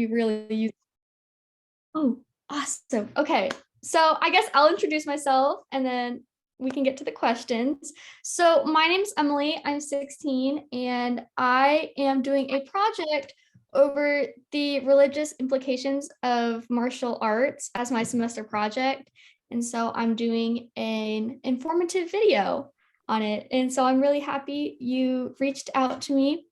you really use. Oh, awesome. Okay. So I guess I'll introduce myself and then we can get to the questions. So my name's Emily. I'm 16 and I am doing a project over the religious implications of martial arts as my semester project. And so I'm doing an informative video on it. And so I'm really happy you reached out to me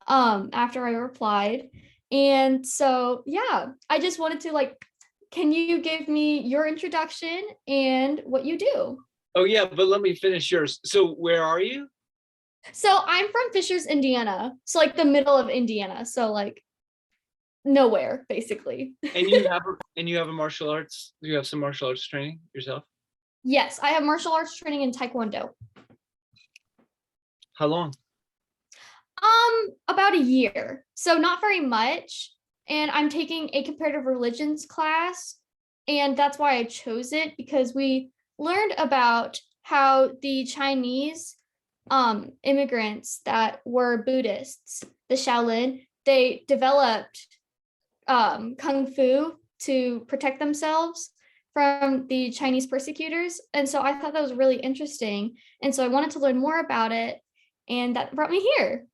after I replied. And so, yeah, I just wanted to like, can you give me your introduction and what you do? Oh yeah, but let me finish yours. So where are you? So I'm from Fishers, Indiana. So like the middle of Indiana. So like nowhere, basically. And you have a martial arts. You have some martial arts training yourself. Yes, I have martial arts training in Taekwondo. How long? About a year. So not very much. And I'm taking a comparative religions class. And that's why I chose it because we learned about how the Chinese immigrants that were Buddhists, the Shaolin, they developed kung fu to protect themselves from the Chinese persecutors. And so I thought that was really interesting. And so I wanted to learn more about it. And that brought me here.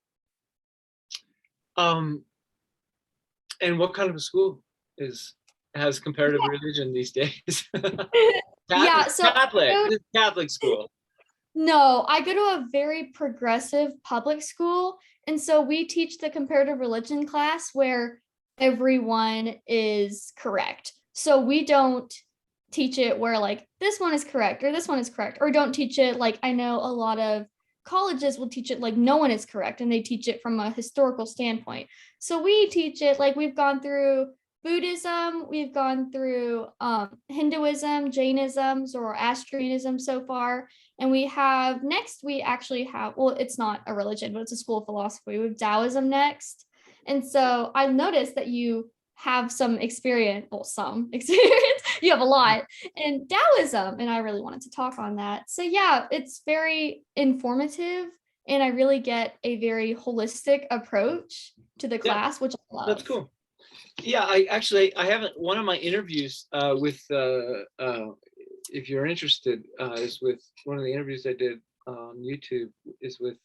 Um, and what kind of a school has comparative religion these days? Yeah, so Catholic. This is Catholic school. no, I go to a very progressive public school. And so we teach the comparative religion class where everyone is correct. So we don't teach it where like this one is correct or this one is correct, or don't teach it like I know a lot of colleges will teach it like no one is correct and they teach it from a historical standpoint. So we teach it like we've gone through Buddhism, we've gone through Hinduism, Jainism, Zoroastrianism so far. And we have next, we actually have, well, it's not a religion, but it's a school of philosophy. We have Taoism next. And so I noticed that you have some experience, well, some experience, you have a lot in Taoism. And I really wanted to talk on that. So yeah, it's very informative. And I really get a very holistic approach to the class, which I love. That's cool. Yeah, I haven't. One of my interviews with if you're interested is with one of the interviews I did on YouTube is with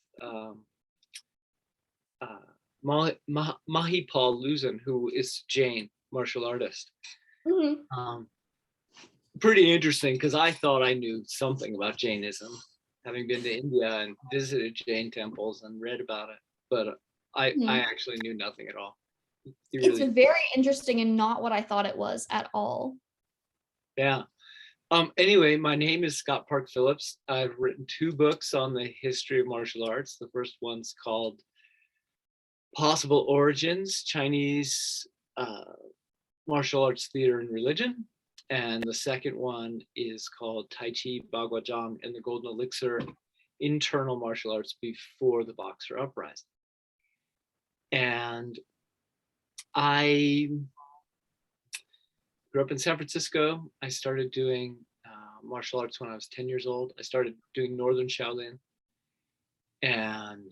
Mahipal Luzon, who is Jain martial artist. Mm-hmm. Pretty interesting because I thought I knew something about Jainism, having been to India and visited Jain temples and read about it, but I actually knew nothing at all. It's very interesting and not what I thought it was at all. Yeah. Anyway, my name is Scott Park Phillips. I've written 2 books on the history of martial arts. The first one's called Possible Origins, Chinese Martial Arts Theater and Religion. And the second one is called Tai Chi, Bagua Zhang, and the Golden Elixir, Internal Martial Arts Before the Boxer Uprising. And I grew up in San Francisco. I started doing martial arts when I was 10 years old. I started doing Northern Shaolin. And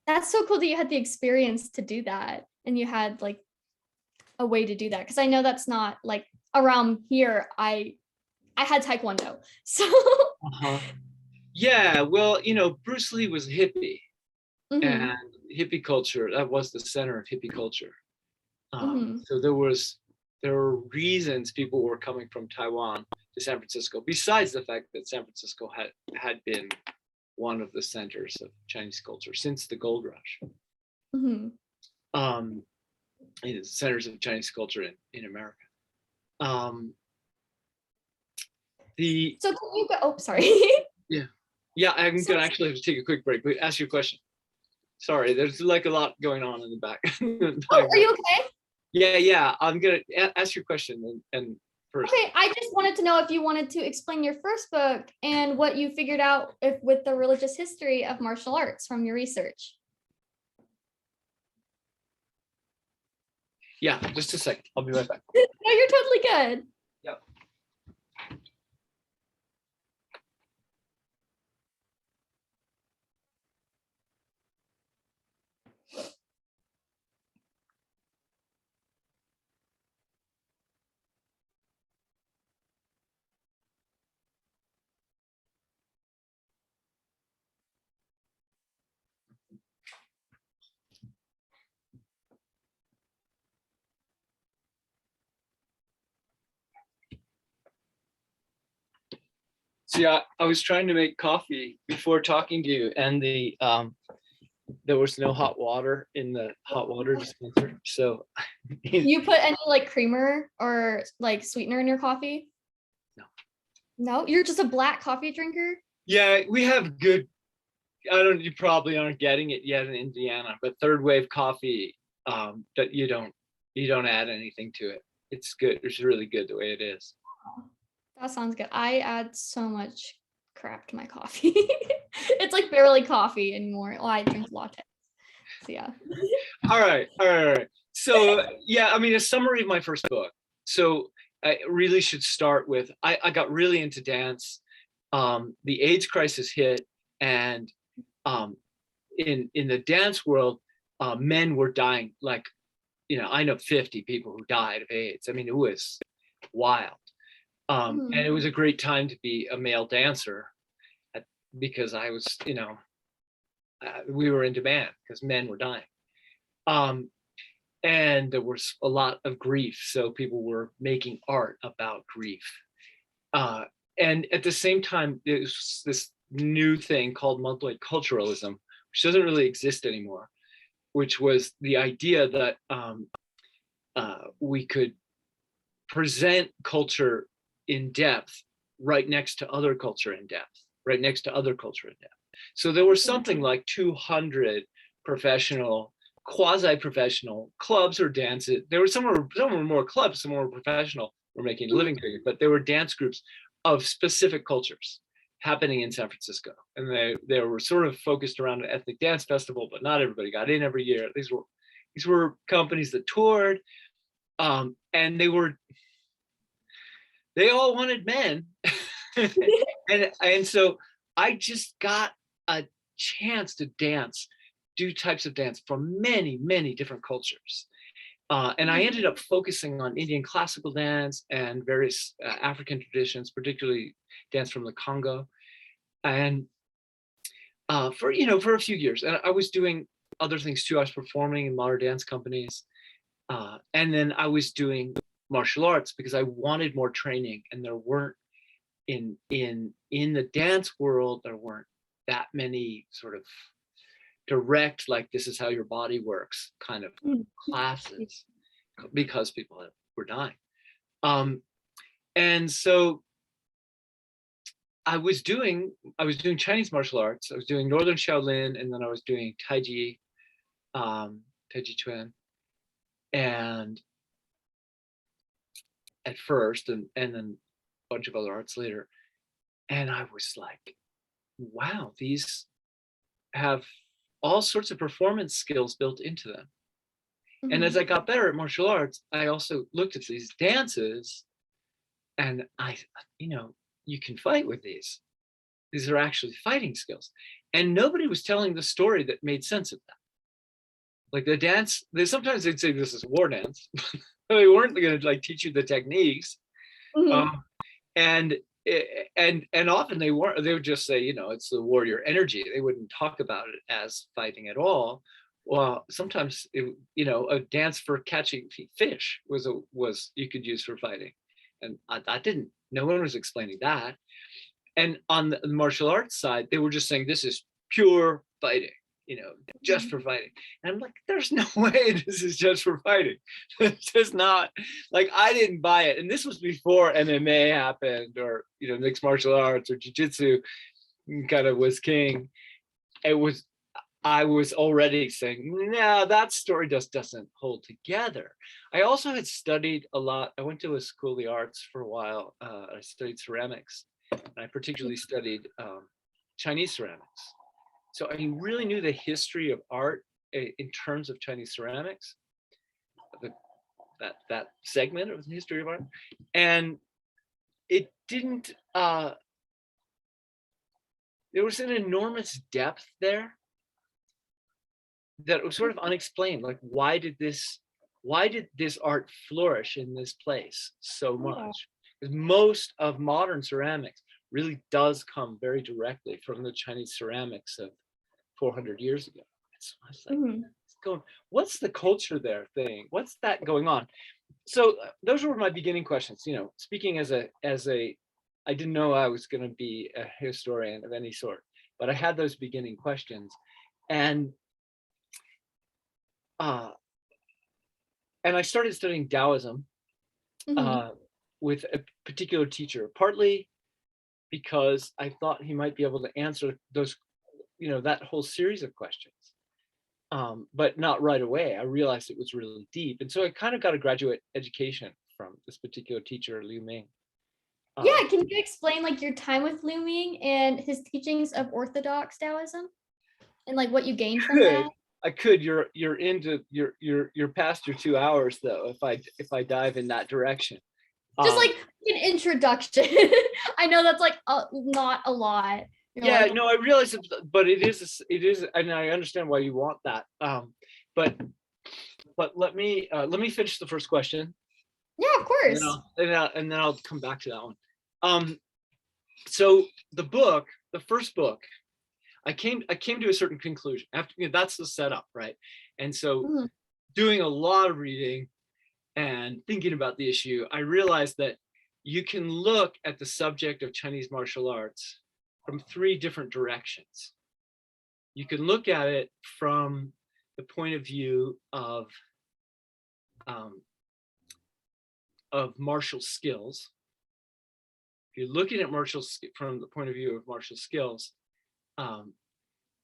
that's so cool that you had the experience to do that and you had like a way to do that. Cause I know that's not like around here. I had Taekwondo. So yeah, well, you know, Bruce Lee was a hippie. And hippie culture, that was the center of hippie culture. So there were reasons people were coming from Taiwan to San Francisco, besides the fact that San Francisco had been one of the centers of Chinese culture since the gold rush. Centers of Chinese culture in America. So can you go? Oh, sorry. Yeah, I'm gonna actually have to take a quick break. But ask your question. Sorry, there's like a lot going on in the back. Oh, are you okay? Yeah. I'm gonna ask your question and first. Okay, I just wanted to know if you wanted to explain your first book and what you figured out with the religious history of martial arts from your research. Yeah, just a second. I'll be right back. No, you're totally good. Yep. See, I was trying to make coffee before talking to you, and there was no hot water in the hot water dispenser. So You put any like creamer or like sweetener in your coffee? No. No, you're just a black coffee drinker? Yeah, we have good. You probably aren't getting it yet in Indiana, but third wave coffee, that you don't add anything to it. It's good. It's really good the way it is. That sounds good. I add so much crap to my coffee. It's like barely coffee anymore. Well, I drink lattes. So yeah. All right. So yeah, I mean, a summary of my first book. So I really should start with I got really into dance. The AIDS crisis hit, and in the dance world, men were dying. Like, I know 50 people who died of AIDS. I mean, it was wild. And it was a great time to be a male dancer, because I was, we were in demand because men were dying. And there was a lot of grief. So people were making art about grief. And at the same time, there's this new thing called multiculturalism, which doesn't really exist anymore, which was the idea that we could present culture in depth right next to other culture in depth, right next to other culture in depth. So there were something like 200 professional, quasi-professional clubs or dances. There were some were more clubs, some were professional, were making a living doing it, but there were dance groups of specific cultures happening in San Francisco. And they were sort of focused around an ethnic dance festival, but not everybody got in every year. These were companies that toured, and they all wanted men. and so I just got a chance to do types of dance from many, many different cultures. And I ended up focusing on Indian classical dance and various African traditions, particularly dance from the Congo. And for a few years, and I was doing other things too. I was performing in modern dance companies, and then I was doing martial arts because I wanted more training, and there weren't in the dance world, there weren't that many sort of direct, like, this is how your body works kind of classes, because people were dying. And so I was doing Chinese martial arts. I was doing Northern Shaolin, and then I was doing Tai Chi Chuan, and at first, and then a bunch of other arts later. And I was like, wow, these have all sorts of performance skills built into them. And as I got better at martial arts, I also looked at these dances, and you can fight with these. These are actually fighting skills. And nobody was telling the story that made sense of that. Like the dance, sometimes they'd say this is a war dance. They weren't going to like teach you the techniques. And often they weren't. They would just say, it's the warrior energy. They wouldn't talk about it as fighting at all. Well, sometimes a dance for catching fish was you could use for fighting, and I didn't. No one was explaining that. And on the martial arts side, they were just saying this is pure fighting, just for fighting. And I'm like, there's no way this is just for fighting. It's just not. Like, I didn't buy it. And this was before MMA happened, or mixed martial arts or jiu-jitsu kind of was king. I was already saying, no, that story just doesn't hold together. I also had studied a lot. I went to a school of the arts for a while. I studied ceramics, and I particularly studied Chinese ceramics. So I really knew the history of art in terms of Chinese ceramics, that segment of the history of art. And it didn't, there was an enormous depth there that was sort of unexplained. Like, why did this art flourish in this place so much? Because most of modern ceramics really does come very directly from the Chinese ceramics of 400 years ago. So I was like, what's the culture there thing? What's that going on? So those were my beginning questions. Speaking as a I didn't know I was going to be a historian of any sort, but I had those beginning questions, and uh, and I started studying Taoism Mhm. with a particular teacher, partly because I thought he might be able to answer those, that whole series of questions. But not right away. I realized it was really deep. And so I kind of got a graduate education from this particular teacher, Liu Ming. Yeah, can you explain like your time with Liu Ming and his teachings of Orthodox Taoism and like what you gained from that? Could I could you're into you're past your 2 hours though if I dive in that direction. Just Um, like an introduction. I know that's like not a lot. You're yeah, like, no, I realize it, but it is, and I understand why you want that. But let me finish the first question, yeah, of and then course. I'll come back to that one. Um, so the first book, I came to a certain conclusion after, that's the setup, right? And so Mhm. doing a lot of reading and thinking about the issue, I realized that you can look at the subject of Chinese martial arts from three different directions. You can look at it from the point of view um, of martial skills. If you're looking at from the point of view of martial skills, um,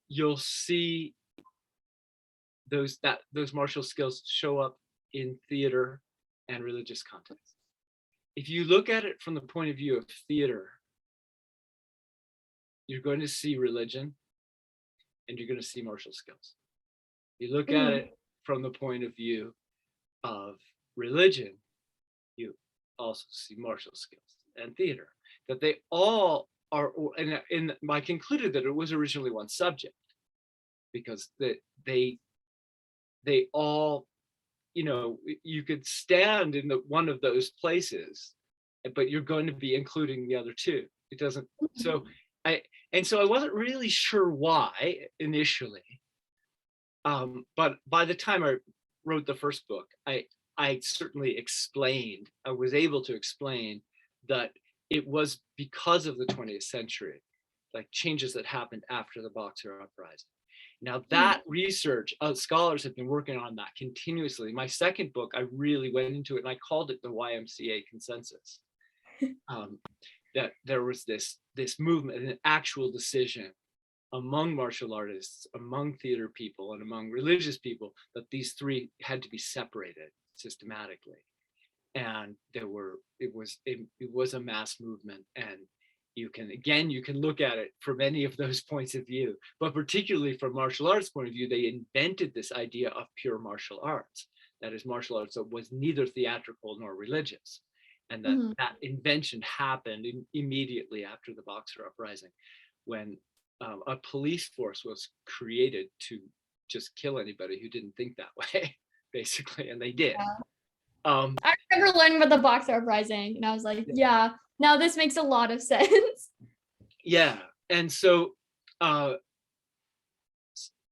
you'll see those martial skills show up in theater and religious contexts. If you look at it from the point of view of theater, you're going to see religion and you're going to see martial skills. You look at Mhm. it from the point of view of religion, you also see martial skills and theater. That they all are, and I concluded that it was originally one subject because they all, you could stand in one of those places, but you're going to be including the other two. It doesn't. Mhm. So I so I wasn't really sure why initially, but by the time I wrote the first book, I certainly explained. I was able to explain that it was because of the 20th century, like changes that happened after the Boxer Uprising. Now Mhm. that research, scholars have been working on that continuously. My second book, I really went into it and I called it the YMCA consensus. Um, that there was this movement, an actual decision among martial artists, among theater people, and among religious people that these three had to be separated systematically. And it was a mass movement, and you can look at it from any of those points of view, but particularly from martial arts point of view, they invented this idea of pure martial arts, that is martial arts that was neither theatrical nor religious, and Mhm. that invention happened immediately after the Boxer Uprising, when a police force was created to just kill anybody who didn't think that way, basically, and they did. Yeah. um, I remember learning about the Boxer Uprising, and I was like, yeah, now this makes a lot of sense. yeah, and uh,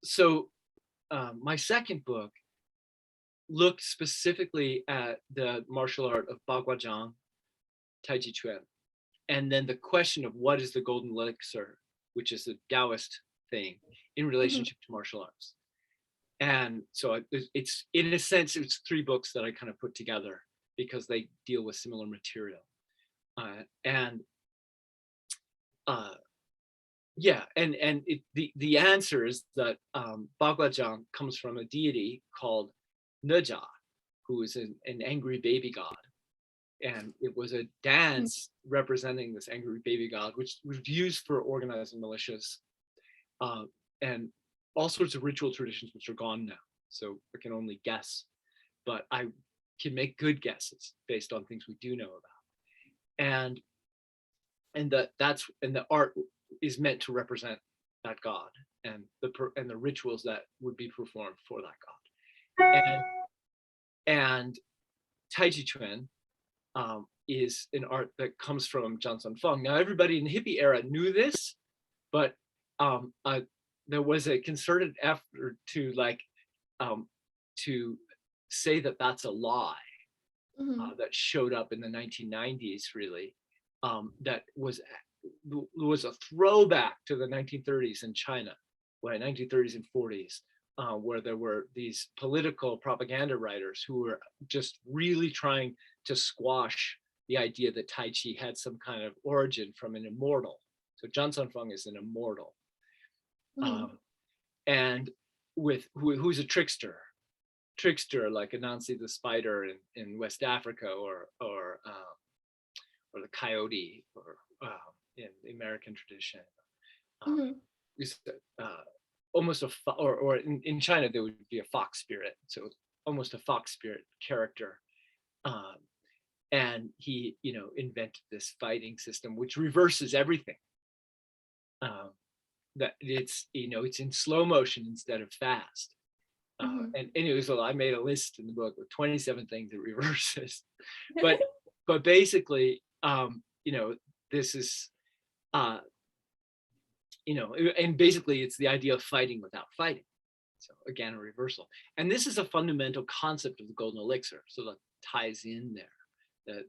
so my second book looked specifically at the martial art of Baguazhang, Tai Chi Chuan, and then the question of what is the golden elixir, which is the Taoist thing, in Mhm. relationship to martial arts. And so it's in a sense, it's three books that I kind of put together because they deal with similar material. And uh, yeah, and the answer is that Baguazhang comes from a deity called Neja, who is an angry baby god. And it was a Mhm. dance representing this angry baby god, which was used for organizing militias, uh, and all sorts of ritual traditions which are gone now. So I can only guess, but I can make good guesses based on things we do know about. And the art is meant to represent that god, and the rituals that would be performed for that god. And Tai Chi Chuan is an art that comes from Johnson Fung. Now everybody in the hippie era knew this, but there was a concerted effort um, to say that that's a lie, Mhm. that showed up in the 1990s, really. that was a throwback to the 1930s in China, 1930s and 40s, where there were these political propaganda writers who were just really trying to squash the idea that Tai Chi had some kind of origin from an immortal. So Zhang Sanfeng is an immortal, and who's a trickster, like Anansi the spider in West Africa, or the coyote, or in the American tradition. Almost or in China there would be a fox spirit, so almost a fox spirit character, and he invented this fighting system which reverses everything. That it's in slow motion instead of fast. And anyway, so I made a list in the book with 27 things it reverses, but basically, this is, and basically it's the idea of fighting without fighting. So again, a reversal. And this is a fundamental concept of the golden elixir. So that ties in there.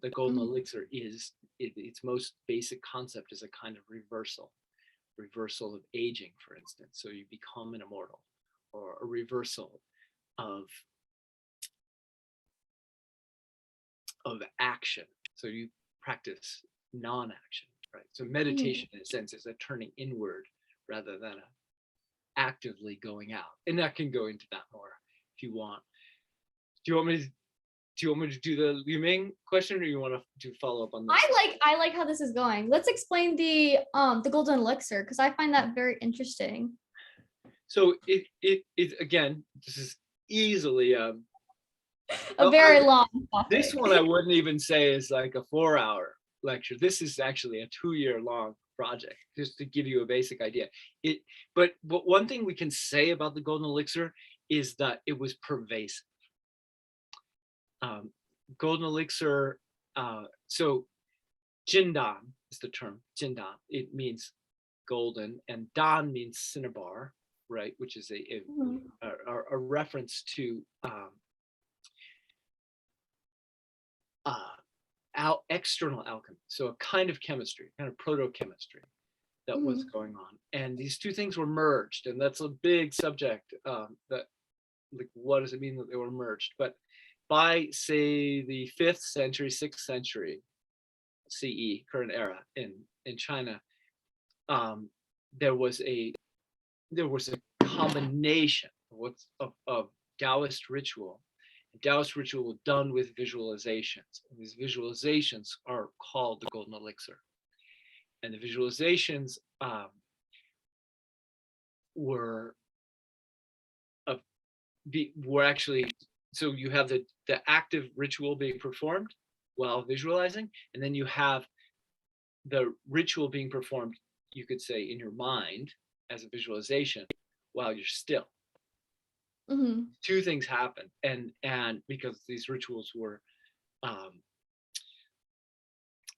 The golden elixir is, its most basic concept is a kind of reversal of aging, for instance. So you become an immortal, or a reversal of action. So you practice non-action, right? So meditation, in a sense, is a turning inward rather than a actively going out. And I can go into that more if you want. Do you want me to do the Liu Ming question, or you want to follow up on this? I like how this is going. Let's explain the golden elixir, because I find that very interesting. So it again, this is easily a very long topic. This one I wouldn't even say is like a 4-hour lecture. This is actually a 2-year long project, just to give you a basic idea. But one thing we can say about the golden elixir is that it was pervasive. Golden elixir, so Jindan is the term, Jindan. It means golden, and Dan means cinnabar, right? Which is a reference to external alchemy. So a kind of chemistry, kind of proto-chemistry that was going on. And these two things were merged. And that's a big subject, that, like, what does it mean that they were merged? But by, say, the 5th century, 6th century CE, current era in China, there was a combination of Taoist ritual. Taoist ritual done with visualizations. And these visualizations are called the golden elixir. And the visualizations were actually, so you have the active ritual being performed while visualizing, and then you have the ritual being performed, you could say, in your mind as a visualization while you're still. Two things happen, and because these rituals were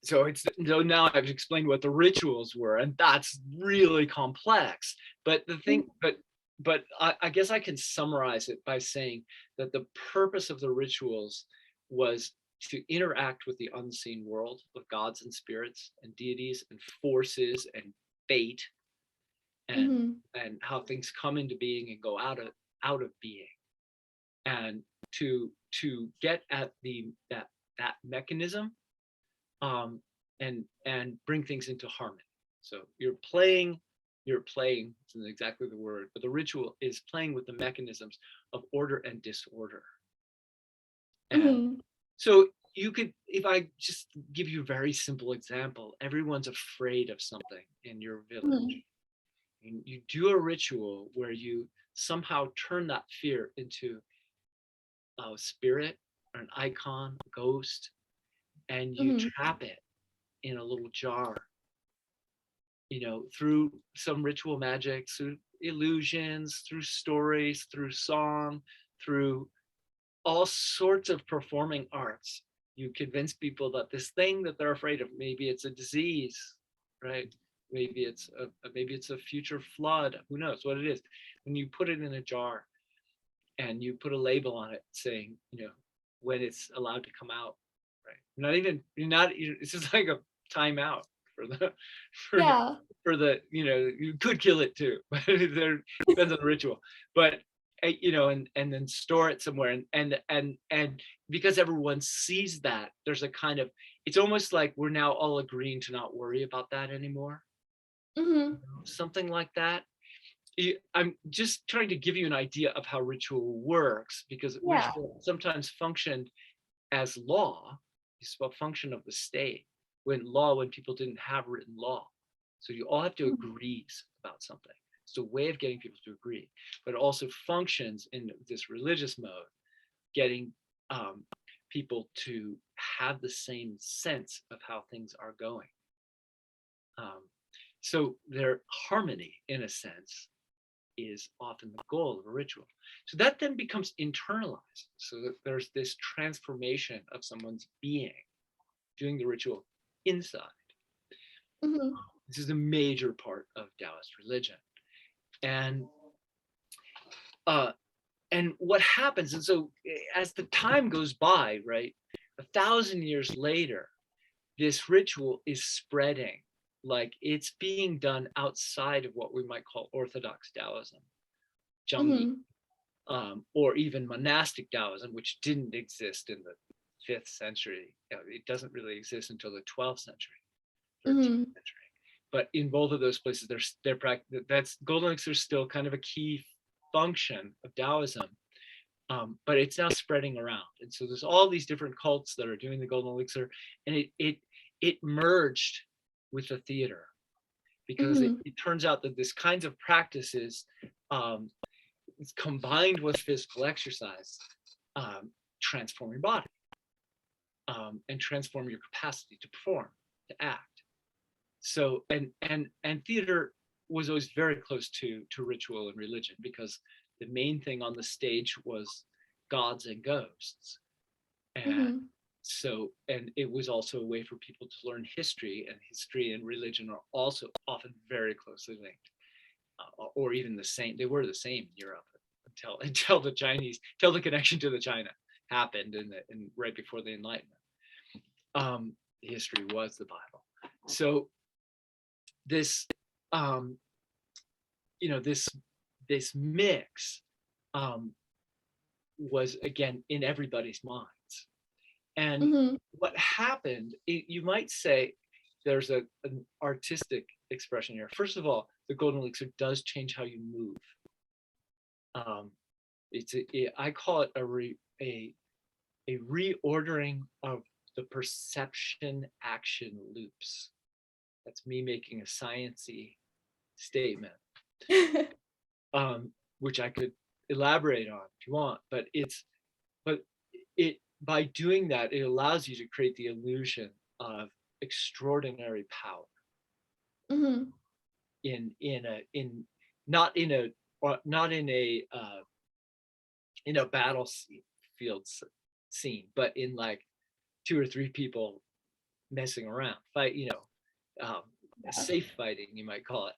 so now I've explained what the rituals were, and that's really complex. But the thing, but I guess I can summarize it by saying that the purpose of the rituals was to interact with the unseen world of gods and spirits and deities and forces and fate, and how things come into being and go out of being, and to get at that mechanism, and bring things into harmony. So you're playing isn't exactly the word, but the ritual is playing with the mechanisms of order and disorder. And so you could, if I just give you a very simple example, everyone's afraid of something in your village. And you do a ritual where you somehow turn that fear into a spirit or an icon, a ghost, and you trap it in a little jar, through some ritual magic, through illusions, through stories, through song, through all sorts of performing arts. You convince people that this thing that they're afraid of, maybe it's a disease, right? Maybe it's a future flood. Who knows what it is? When you put it in a jar and you put a label on it saying, when it's allowed to come out, right? It's just like time out for the for Yeah. for the, you could kill it too, but there depends on the ritual. But and then store it somewhere, and because everyone sees that, there's a kind of, it's almost like we're now all agreeing to not worry about that anymore, Hmm. something like that. I'm just trying to give you an idea of how ritual works, because Yeah. ritual sometimes functioned as law. It's a function of the state, when people didn't have written law. So you all have to agree about something. It's a way of getting people to agree, but it also functions in this religious mode, getting people to have the same sense of how things are going. Um, so their harmony, in a sense, is often the goal of a ritual. So that then becomes internalized. So that there's this transformation of someone's being doing the ritual inside. Hmm. This is a major part of Taoist religion. And uh, and what happens, and so as the time goes by, right, 1,000 years later, this ritual is spreading, like it's being done outside of what we might call Orthodox Taoism, Zhengyi, Hmm. or even monastic Taoism, which didn't exist in the 5th century. It doesn't really exist until the 12th century, 13th Hmm. century. But in both of those places, that's golden elixir is still kind of a key function of Taoism, but it's now spreading around, and so there's all these different cults that are doing the golden elixir, and it merged with the theater, because it, Hmm. it turns out that this kinds of practices, um, combined with physical exercise, transform your body, and transform your capacity to perform, to act. So and theater was always very close to ritual and religion, because the main thing on the stage was gods and ghosts. And Hmm. so, and it was also a way for people to learn history, and history and religion are also often very closely linked, or even the same. They were the same in Europe until the connection to the China happened in right before the Enlightenment. History was the Bible. So this, um, this mix, um, was again in everybody's minds. And Hmm. what happened, you might say, there's an artistic expression here. First of all, the golden elixir does change how you move. Um, I call it a reordering of the perception action loops. That's me making a sciencey statement, which I could elaborate on if you want. But it by doing that, it allows you to create the illusion of extraordinary power Hmm. in not in a not in a battlefield scene, but in like 2 or 3 people messing around, um, safe fighting, you might call it,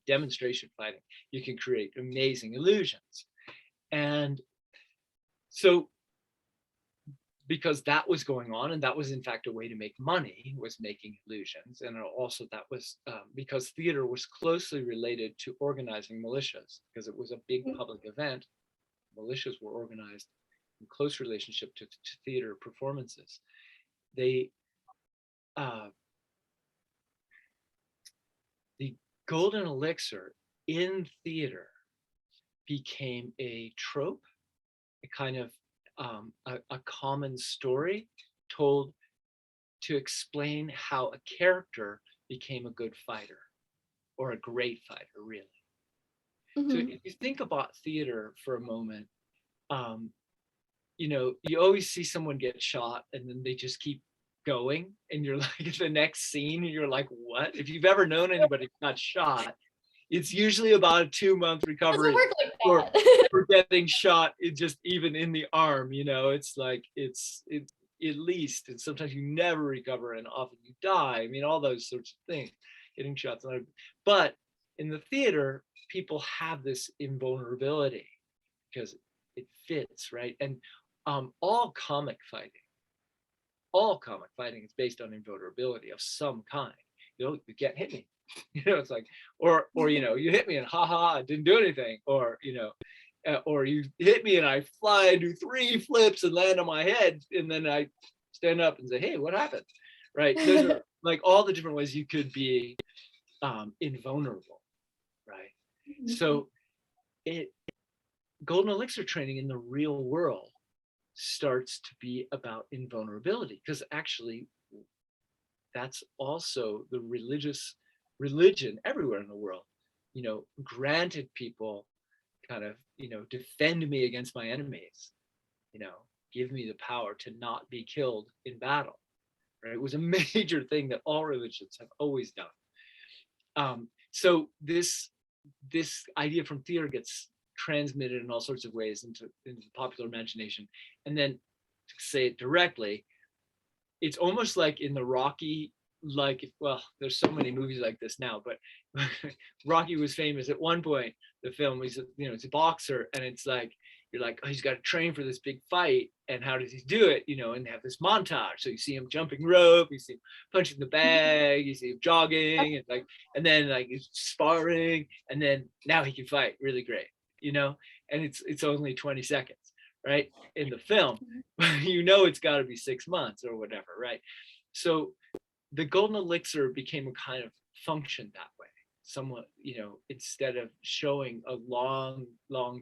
demonstration fighting. You can create amazing illusions. And so, because that was going on, and that was in fact a way to make money, was making illusions, and also that was, because theater was closely related to organizing militias, because it was a big public event. Militias were organized in close relationship to theater performances. They uh, the golden elixir in theater became a trope, a kind of, a common story told to explain how a character became a good fighter, or a great fighter, really. So Hmm. if you think about theater for a moment, um, you always see someone get shot and then they just keep going, and you're like, the next scene, and you're like, what? If you've ever known anybody who got shot, it's usually about a 2-month Doesn't recovery work like for that. getting shot, just even in the arm. It's like it at least, and sometimes you never recover, and often you die. I mean, all those sorts of things, getting shots. But in the theater, people have this invulnerability because it fits, right? And all comic fighting all comic fighting is based on invulnerability of some kind. You can't hit me. It's like, or you hit me and ha ha, didn't do anything, or or you hit me and I fly and do 3 flips and land on my head, and then I stand up and say, hey, what happened? Right? Those are like all the different ways you could be invulnerable, right? So golden elixir training in the real world starts to be about invulnerability, because actually that's also the religion everywhere in the world, granted people kind of, defend me against my enemies, give me the power to not be killed in battle, right? It was a major thing that all religions have always done. So this idea from theater gets transmitted in all sorts of ways into popular imagination. And then to say it directly, it's almost like in the Rocky, well, there's so many movies like this now, but Rocky was famous at one point, the film. He's it's a boxer, and it's like, you're like, oh, he's got to train for this big fight, and how does he do it? And they have this montage. So you see him jumping rope, you see him punching the bag, you see him jogging, and then he's sparring, and then now he can fight really great, and it's only 20 seconds, right? In the film, it's got to be 6 months or whatever, right? So the golden elixir became a kind of function that way, somewhat, instead of showing a long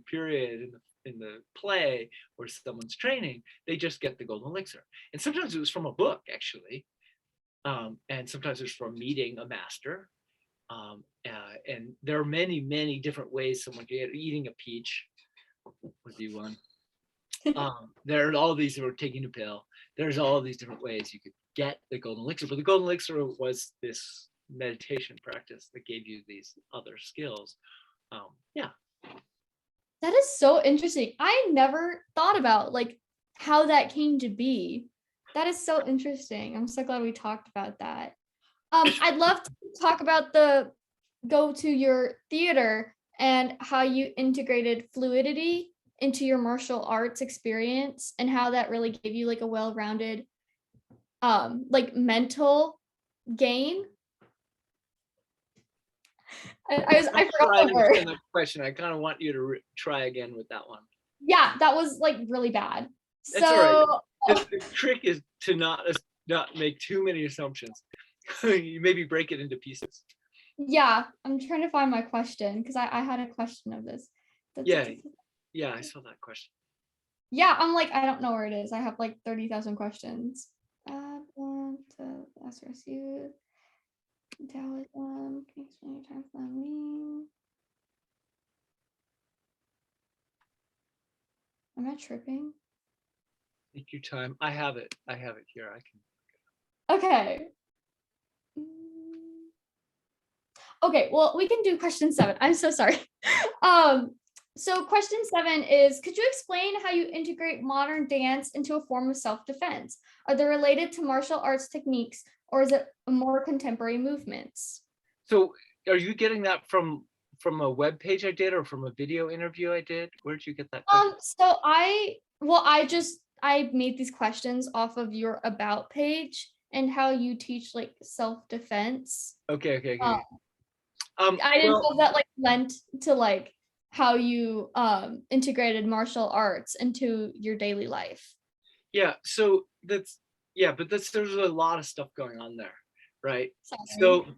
period in the play where someone's training, they just get the golden elixir. And sometimes it was from a book, actually, and sometimes it's from meeting a master. And there are many different ways someone can get. Eating a peach would be one. There are all these, or taking a pill. There's all these different ways you could get the golden elixir, but the golden elixir was this meditation practice that gave you these other skills. Yeah. That is so interesting. I never thought about how that came to be. That is so interesting. I'm so glad we talked about that. I'd love to talk about go to your theater and how you integrated fluidity into your martial arts experience, and how that really gave you a well-rounded mental game. I forgot the word. The question. I kind of want you to try again with that one. Yeah, that was really bad. That's all right. The trick is to not make too many assumptions. You maybe break it into pieces. Yeah, I'm trying to find my question, because I had a question of this. Yeah, I saw that question. Yeah, I'm I don't know where it is. I have 30,000 questions. I want to ask you. Taoism. Can you explain your time for me? Am I tripping? Take your time. I have it here. I can. Okay. Okay, well, we can do question 7. I'm so sorry. So question 7 is, could you explain how you integrate modern dance into a form of self-defense? Are they related to martial arts techniques, or is it more contemporary movements? So are you getting that from a web page I did, or from a video interview I did? Where did you get that question? So I made these questions off of your about page and how you teach self-defense. Okay. I didn't know that lent to how you integrated martial arts into your daily life. Yeah, so there's a lot of stuff going on there, right? Sorry.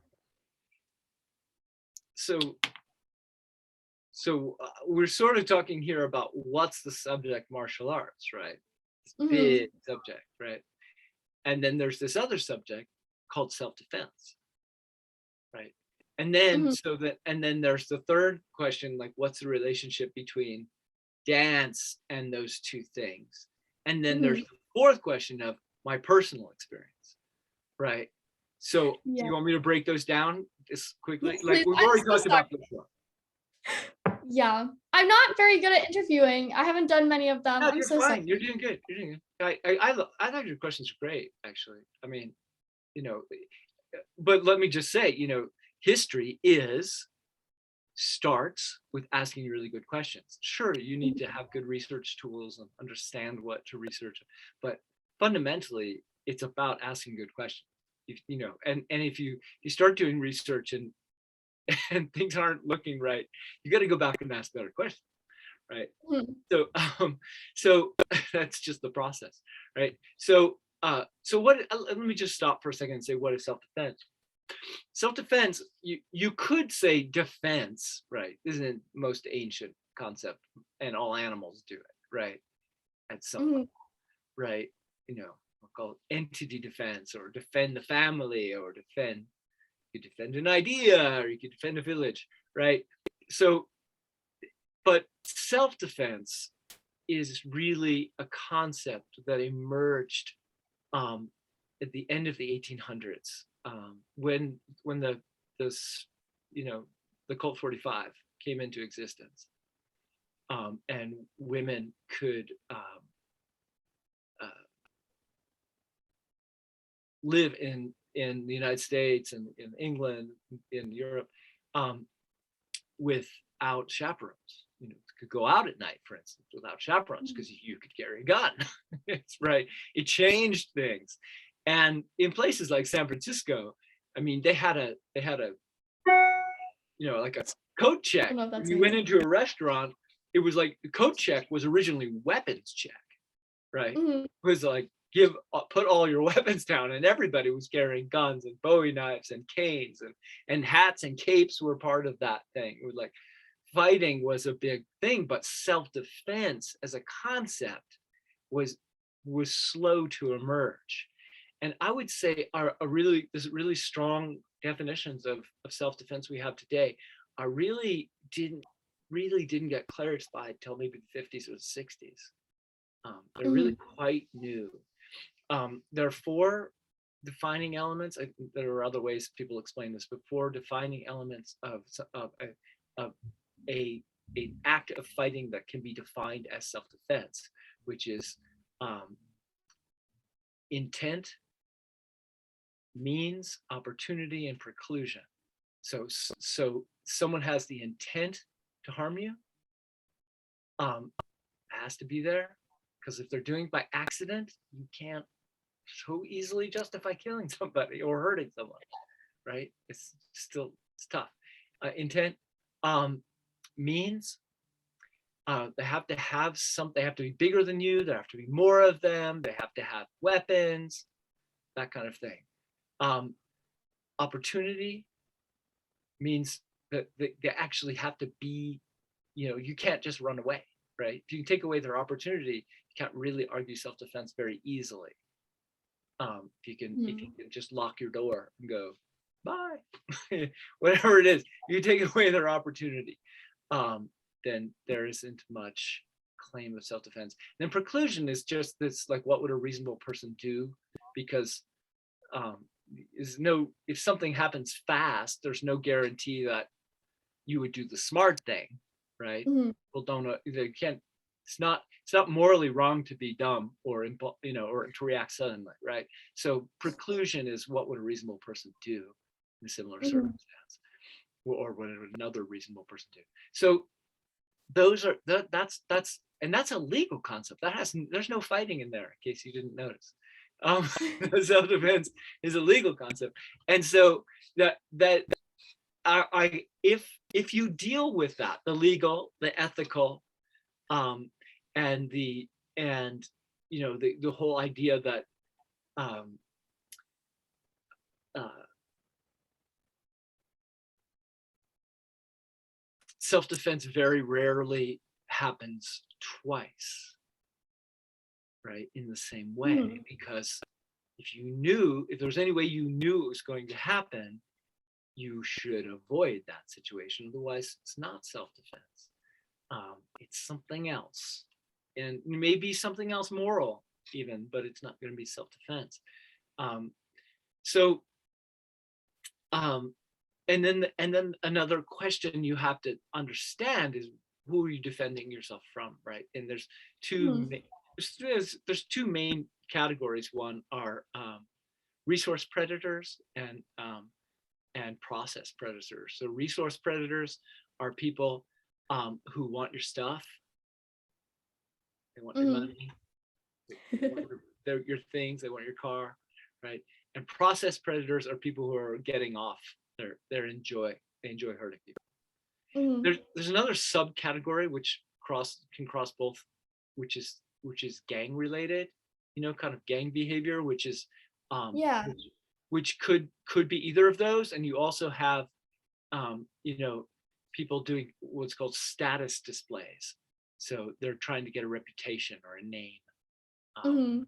So we're sort of talking here about what's the subject martial arts, right? Big subject, right? And then there's this other subject called self-defense, right? And then and then there's the third question, what's the relationship between dance and those two things? And then there's the fourth question of my personal experience, right? So you want me to break those down just quickly? We've already talked about this one. Yeah, I'm not very good at interviewing. I haven't done many of them. No, I'm so fine. sorry. You're doing good. I thought your questions are great, actually. I mean, but let me just say, history starts with asking really good questions. Sure, you need to have good research tools and understand what to research, but fundamentally, it's about asking good questions. If, and if you start doing research and and things aren't looking right, you got to go back and ask better questions, right? Mhm. So so that's just the process, right? So what, let me just stop for a second and say, what is self-defense? Self-defense, you could say defense, right? Isn't most ancient concept, and all animals do it, right? At some Mhm. level, right? We'll call it entity defense, or defend the family, or you defend an idea, or you could defend a village, right? So, but self-defense is really a concept that emerged um, at the end of the 1800s, when this the Colt 45 came into existence, and women could uh, live in the United States and in England, in Europe, um, without chaperones. Could go out at night, for instance, without chaperones, because you could carry a gun. It's right. It changed things, and in places like San Francisco, I mean, they had a like a coat I don't check know if when that's you went right. into a restaurant. It was like the coat check was originally weapons check, right? Mhm. It was like put all your weapons down, and everybody was carrying guns and Bowie knives and canes, and hats and capes were part of that thing. It was like fighting was a big thing, but self-defense as a concept was slow to emerge. And I would say there's really strong definitions of self-defense we have today are really didn't get clarified till maybe the 50s or the 60s. They're really Mhm. quite new. There are four defining elements. There are other ways people explain this, but four defining elements of a an act of fighting that can be defined as self-defense, which is um, intent, means, opportunity, and preclusion. So someone has the intent to harm you, has to be there, because if they're doing it by accident, you can't so easily justify killing somebody or hurting someone, right? It's tough. Intent, means, they have to have they have to be bigger than you, there have to be more of them, they have to have weapons, that kind of thing. um, Opportunity means that they actually have to be, you can't just run away, right? If you take away their opportunity, you can't really argue self-defense very easily. If you Mhm. can just lock your door and go bye, whatever it is, you take away their opportunity, then there isn't much claim of self-defense. And then preclusion is just this, like, what would a reasonable person do? Because um, if something happens fast, there's no guarantee that you would do the smart thing, right? Mhm. People don't they can't. It's not morally wrong to be dumb or or to react suddenly, right? So preclusion is what would a reasonable person do in a similar Mhm. circumstance, or what would another reasonable person do. So those are that's a legal concept that there's no fighting in there, in case you didn't notice. um Self-defense is a legal concept, and so that if you deal with that, the legal, the ethical, um and the whole idea that um uh self-defense very rarely happens twice, right, in the same way, Mhm. because if there was any way you knew it was going to happen, you should avoid that situation. Otherwise, it's not self-defense. It's something else, and maybe something else moral even, but it's not going to be self-defense. Um, so, um, and then another question you have to understand is, who are you defending yourself from, right? And Mhm. there's two main categories. One are resource predators and process predators. So resource predators are people who want your stuff, they want your Mhm. money, they want your things, they want your car, right? And process predators are people who are getting off. They enjoy hurting people. Mhm. There's another subcategory which can cross both, which is gang related, kind of gang behavior, which is um, Yeah. which could be either of those, and you also have you know people doing what's called status displays. So they're trying to get a reputation or a name, um, Mhm.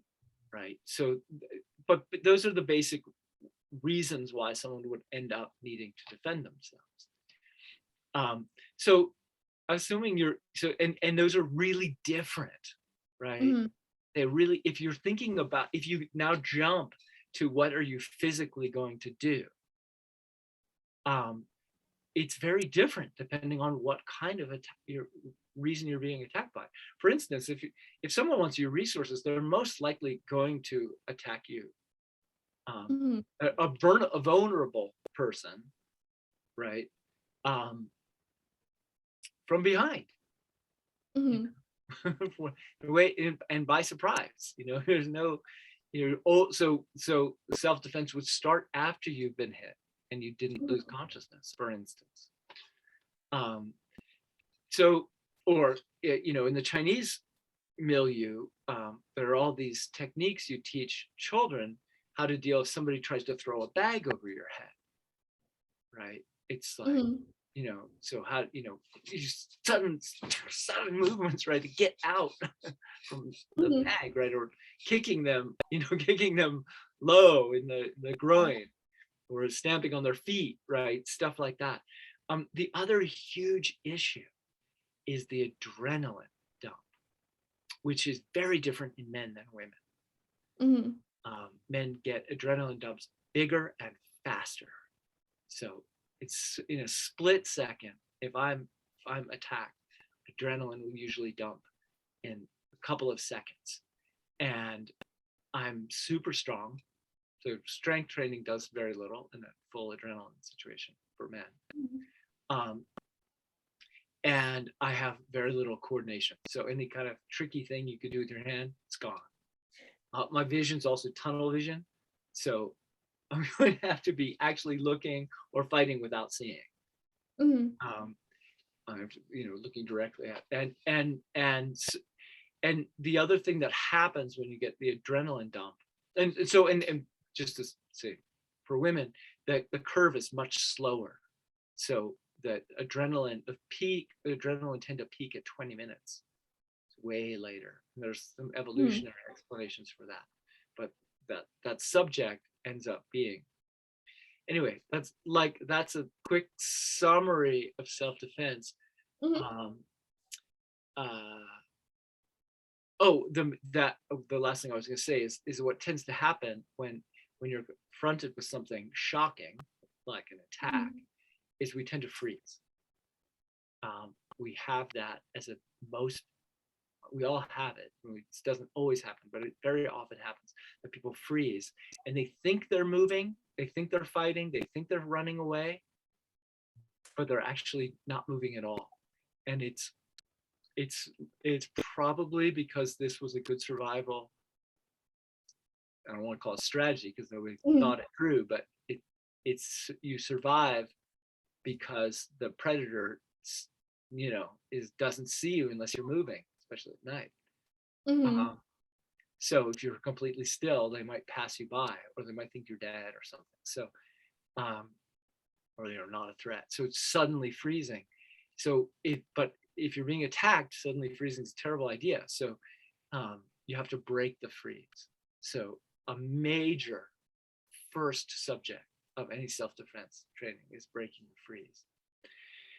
right? So, but those are the basic reasons why someone would end up needing to defend themselves. Um, so assuming you're so and those are really different, right? Mhm. They really, if you're thinking about, if you now jump to what are you physically going to do, um, it's very different depending on what kind of reason you're being attacked by. For instance, if someone wants your resources, they're most likely going to attack you. Mhm. A vulnerable person, right? Um, from behind, you Mhm. know, and by surprise. There's no, so self-defense would start after you've been hit and you didn't lose Mhm. consciousness, for instance. Um, so, or in the Chinese milieu, there are all these techniques you teach children how to deal if somebody tries to throw a bag over your head, right? It's like, Mhm. so how, sudden movements, right, to get out from the Mhm. bag, right? Or kicking them, kicking them low in the groin, or stamping on their feet, right? Stuff like that. The other huge issue is the adrenaline dump, which is very different in men than women. Mhm. Men get adrenaline dumps bigger and faster. So it's in a split second. If I'm attacked, adrenaline will usually dump in a couple of seconds, and I'm super strong. So strength training does very little in a full adrenaline situation for men. Mhm. Um, and I have very little coordination. So any kind of tricky thing you could do with your hand, it's gone. My vision's also tunnel vision, so I'm going to have to be actually looking or fighting without seeing. Mhm. Um, I'm, looking directly at, and the other thing that happens when you get the adrenaline dump, and just to say, for women, the curve is much slower. So the adrenaline tend to peak at 20 minutes, way later. And there's some Mhm. evolutionary explanations for that, but that subject ends up being, anyway. That's a quick summary of self-defense. Mhm. Um, uh, oh, the last thing I was going to say is what tends to happen when you're confronted with something shocking, like an attack, Mhm. is we tend to freeze. We have that as a most we all have it. It doesn't always happen, but it very often happens that people freeze and they think they're moving, they think they're fighting, they think they're running away, but they're actually not moving at all. And it's it's probably because this was a good survival. I don't want to call it strategy because nobody Mhm. thought it through, but it's you survive because the predator, is doesn't see you unless you're moving, especially at night. Mhm. Um, so if you're completely still, they might pass you by, or they might think you're dead or something. So, um, or you're not a threat. So it's suddenly freezing. But if you're being attacked, suddenly freezing is a terrible idea. So you have to break the freeze. So a major first subject of any self-defense training is breaking the freeze.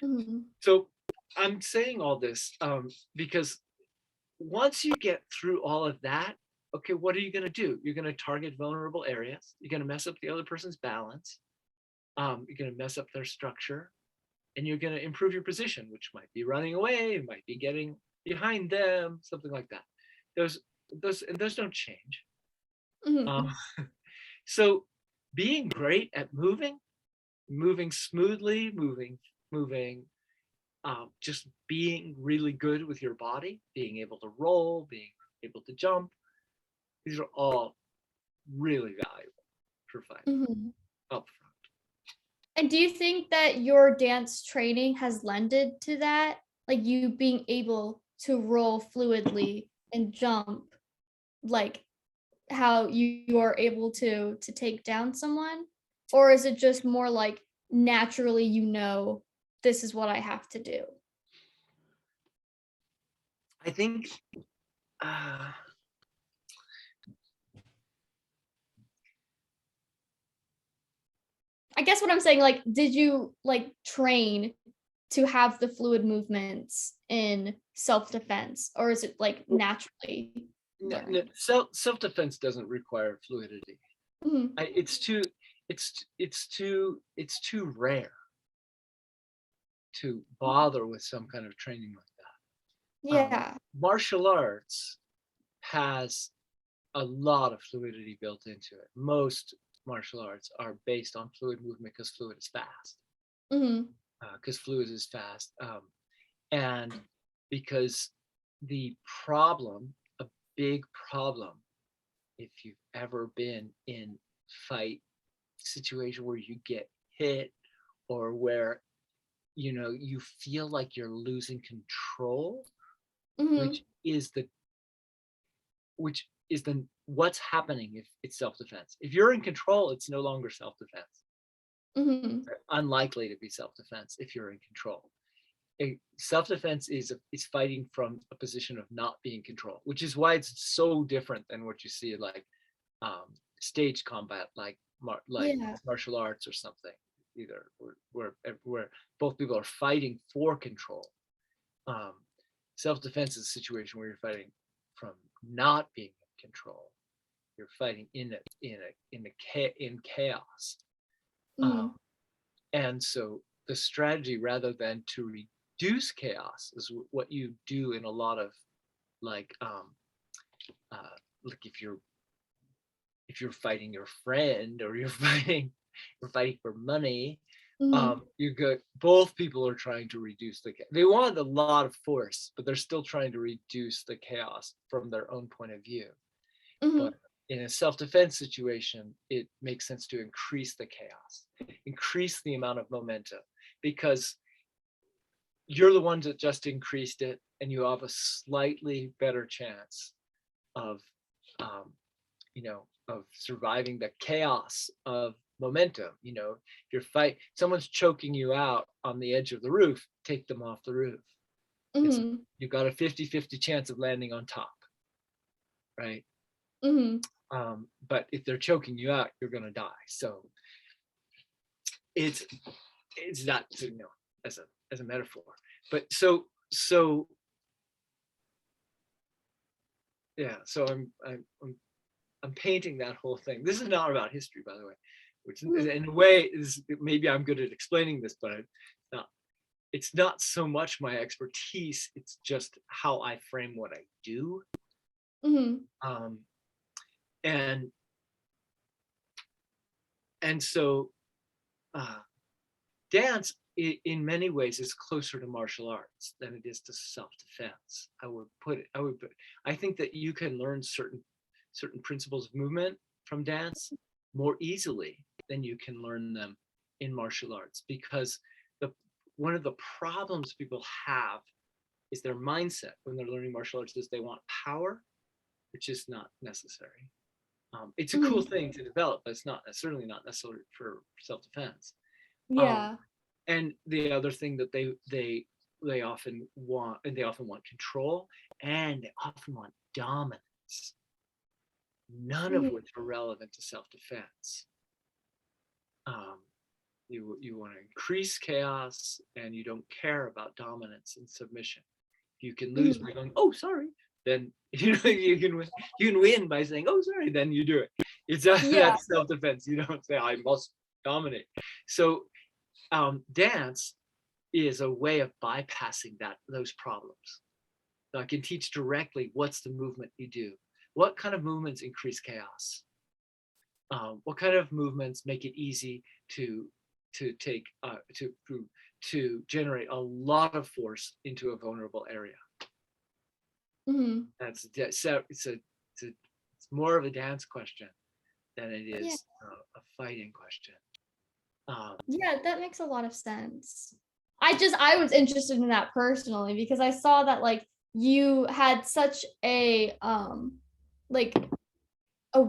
Mhm. So I'm saying all this because once you get through all of that, okay, what are you going to do? You're going to target vulnerable areas. You're going to mess up the other person's balance. You're going to mess up their structure, and you're going to improve your position, which might be running away, it might be getting behind them, something like that. Those, those don't change. Um, Mhm. so, being great at moving smoothly, moving, just being really good with your body, being able to roll, being able to jump, These are all really valuable for fighting Mhm. up front. And do you think that your dance training has lended to that? Like you being able to roll fluidly and jump, like how you are able to take down someone? Or is it just more like naturally this is what I have to do? I think uh, I guess what I'm saying, like, did you like train to have the fluid movements in self-defense, or is it like naturally learned? self-defense doesn't require fluidity. Mhm. It's too rare to bother with some kind of training like that. Yeah. Martial arts has a lot of fluidity built into it. Most martial arts are based on fluid movement because fluid is fast. Mhm. Because fluid is fast, and because the problem, a big problem, if you've ever been in fight situation where you get hit or where you feel like you're losing control, which Mhm. is the which is the what's happening if it's self-defense. If you're in control, it's no longer self-defense. Mhm. Unlikely to be self-defense if you're in control. Self-defense is fighting from a position of not being controlled, which is why it's so different than what you see like stage combat, like Yeah. martial arts or something, either where both people are fighting for control. um, Self-defense is a situation where you're fighting from not being in control. You're fighting in chaos. um, Mhm. and so the strategy, rather than to reduce chaos, is what you do in a lot of like uh, like if you're fighting your friend, or you're fighting for money. Mhm. You got both people are trying to reduce they want a lot of force, but they're still trying to reduce the chaos from their own point of view. But Mhm. in a self-defense situation, it makes sense to increase the chaos, increase the amount of momentum, because you're the ones that just increased it, and you have a slightly better chance of um, of surviving the chaos of momentum. If someone's choking you out on the edge of the roof, take them off the roof. It's Mhm. You've got a 50-50 chance of landing on top, right? Mhm. But if they're choking you out, you're gonna die. So it's it's not, as a metaphor. But so yeah. So I'm painting that whole thing. This is not about history, by the way, which Mhm. in a way is, maybe I'm good at explaining this, but not. It's not so much my expertise. It's just how I frame what I do. Mhm. Um, and and so uh, dance, in many ways, is closer to martial arts than it is to self-defense. I think that you can learn certain principles of movement from dance more easily than you can learn them in martial arts, because the one of the problems people have is their mindset when they're learning martial arts is they want power, which is not necessary. It's a cool Mhm. thing to develop, but it's certainly not necessary for self-defense. Um, Yeah. and the other thing that they often want, and they often want control, and they often want dominance, none of Mhm. which are relevant to self-defense. Um, you want to increase chaos, and you don't care about dominance and submission. If you can lose Mhm. by going, "Oh, sorry," then you can win by saying, "Oh, sorry." Then you do it. Yeah. That's self-defense. You don't say, "I must dominate." So dance is a way of bypassing those problems. So I can teach directly what's the movement you do, what kind of movements increase chaos, what kind of movements make it easy to take to generate a lot of force into a vulnerable area. Mhm. That's so it's more of a dance question than it Yeah. is a fighting question. Yeah, that makes a lot of sense. I was interested in that personally because I saw that like you had such a like a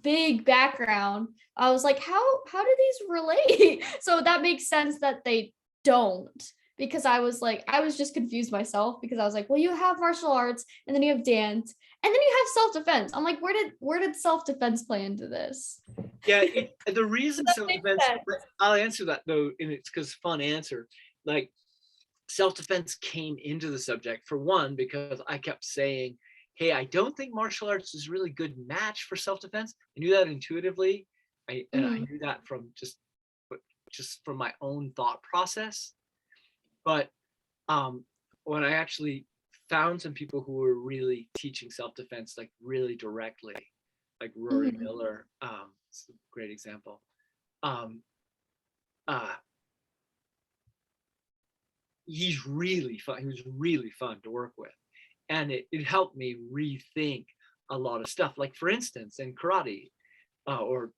big background. I was like, how do these relate? So that makes sense that they don't, because I was just confused myself because I was like, well, you have martial arts and then you have dance and then you have self-defense. I'm like, where did self-defense play into this? Yeah, the reason That makes self-defense, sense. I'll answer that though, and it's because fun answer. Like self-defense came into the subject for one, because I kept saying, hey, I don't think martial arts is a really good match for self-defense. I knew that intuitively. And I Mhm. knew that from just from my own thought process. But when I actually found some people who were really teaching self-defense, like really directly, like Rory Mhm. Miller, it's a great example. Um, uh, he's really fun. He was really fun to work with, and it helped me rethink a lot of stuff. Like for instance, in karate or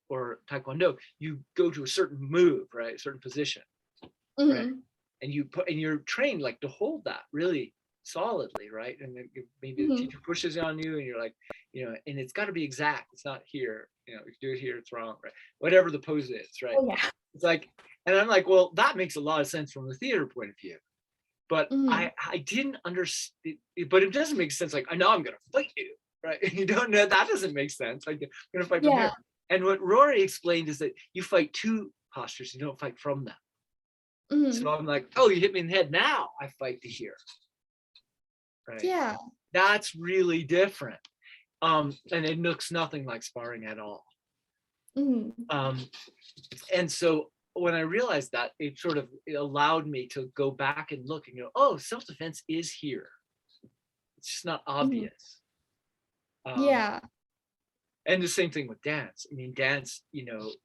taekwondo, you go to a certain move, right, a certain position, right, Mhm. and you're trained like to hold that really solidly, right, and then maybe the Mhm. teacher pushes on you, and you're like, and it's got to be exact. It's not here. If you do it here, it's wrong, right? Whatever the pose is, right? Oh yeah. It's like, and I'm like, well, that makes a lot of sense from the theater point of view. But Mhm. I didn't understand, but it doesn't make sense. Like, I know I'm gonna fight you, right? You don't know, that doesn't make sense. Like, I'm gonna fight from Yeah. here. And what Rory explained is that you fight two postures, you don't fight from them. So Mhm. I'm like, oh, you hit me in the head, now I fight to here, right? Yeah. That's really different. And it looks nothing like sparring at all. Mhm. Um, and so when I realized that, it allowed me to go back and look and go, oh, self-defense is here. It's just not Mhm. obvious. Um, Yeah. and the same thing with dance. I mean, dance,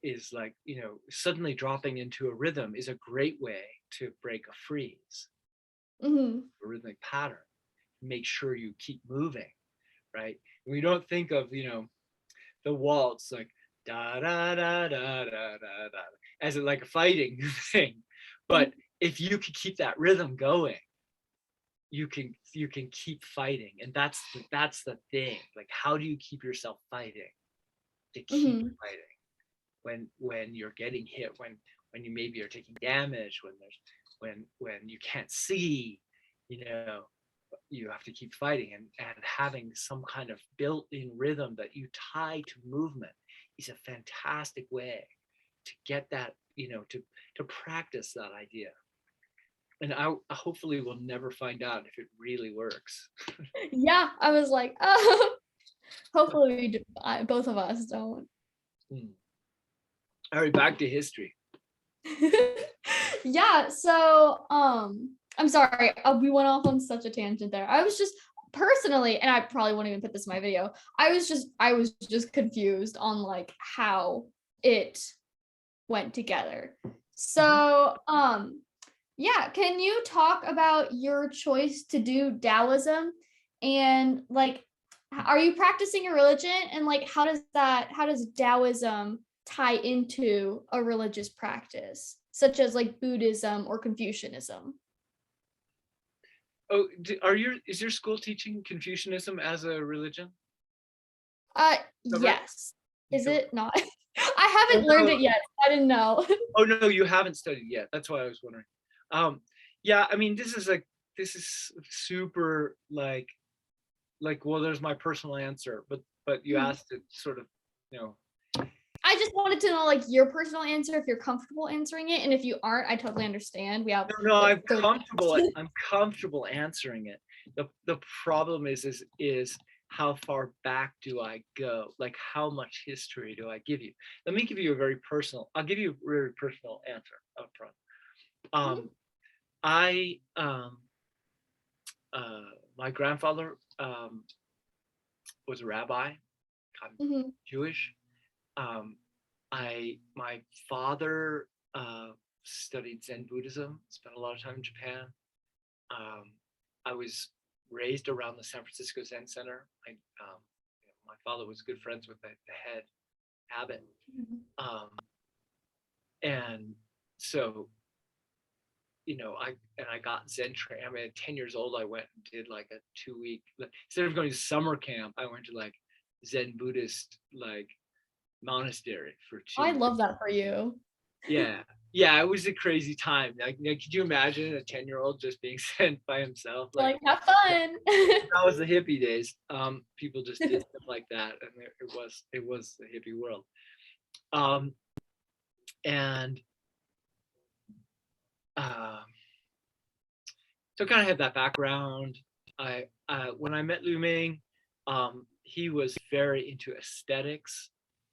is like, suddenly dropping into a rhythm is a great way to break a freeze, Mhm. a rhythmic pattern. Make sure you keep moving, right? We don't think of, the waltz like da da da da da da da as like a fighting thing. Mhm. But if you can keep that rhythm going, you can keep fighting. And that's the thing. Like, how do you keep yourself fighting to keep Mhm. fighting when you're getting hit, when you maybe are taking damage, when you can't see, you know you have to keep fighting, and having some kind of built-in rhythm that you tie to movement is a fantastic way to get that, to practice that idea. And I hopefully will never find out if it really works. Yeah, I was like, oh, hopefully both of us don't. All right, back to history. Yeah, so I'm sorry, we went off on such a tangent there. I was just personally, and I probably won't even put this in my video, I was just confused on like how it went together. Mhm. So yeah, can you talk about your choice to do Taoism, and like are you practicing a religion, and like how does Taoism tie into a religious practice such as like Buddhism or Confucianism? Oh, is your school teaching Confucianism as a religion? Uh Cover it. yes. You Is cover it. it not? I Oh haven't learned no, it yet. I didn't know. oh no, you haven't studied yet. That's why I was wondering. Um, yeah, I mean, this is super well, there's my personal answer, but you asked it sort of, you know. I just wanted to know like your personal answer if you're comfortable answering it, and if you aren't, I totally understand. We have No, no, like I'm 30 comfortable. minutes. I'm comfortable answering it. The problem is how far back do I go? Like, how much history do I give you? Let me give you a very personal. I'll give you a very personal answer up front. Mhm. Um, I my grandfather was a rabbi. I'm Mhm. Jewish. Um, my father studied Zen Buddhism. Spent a lot of time in Japan. Um, I was raised around the San Francisco Zen Center. my father was good friends with the head abbot. Um, and so, I got Zen training. I mean, at 10 years old, I went and did like a 2 week, instead of going to summer camp, I went to like Zen Buddhist like monastery for I 2 weeks. love that for you. Yeah. Yeah, it was a crazy time. Like, could you imagine a 10-year-old just being sent by himself? Like, Like, have fun. that was the hippie days. People just did stuff like that, and it was the hippie world. Um, and um, so kind of had that background. I When I met Lu Ming, he was very into aesthetics.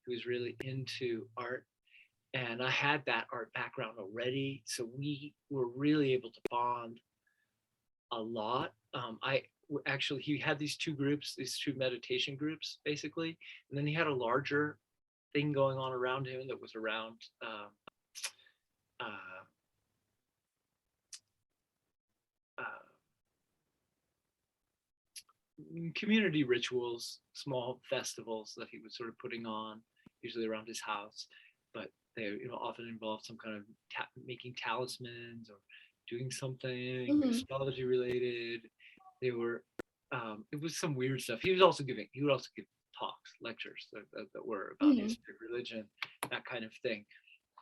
He was really into art, and I had that art background already, so we were really able to bond a lot. Actually, he had these two groups, these two meditation groups, basically, and then he had a larger thing going on around him that was around uh, uh, community rituals, small festivals that he was sort of putting on, usually around his house, but they often involved some kind of making talismans or doing something Mhm. astrology related. They were it was some weird stuff. He would also give talks, lectures that were about Mhm. history, religion, that kind of thing.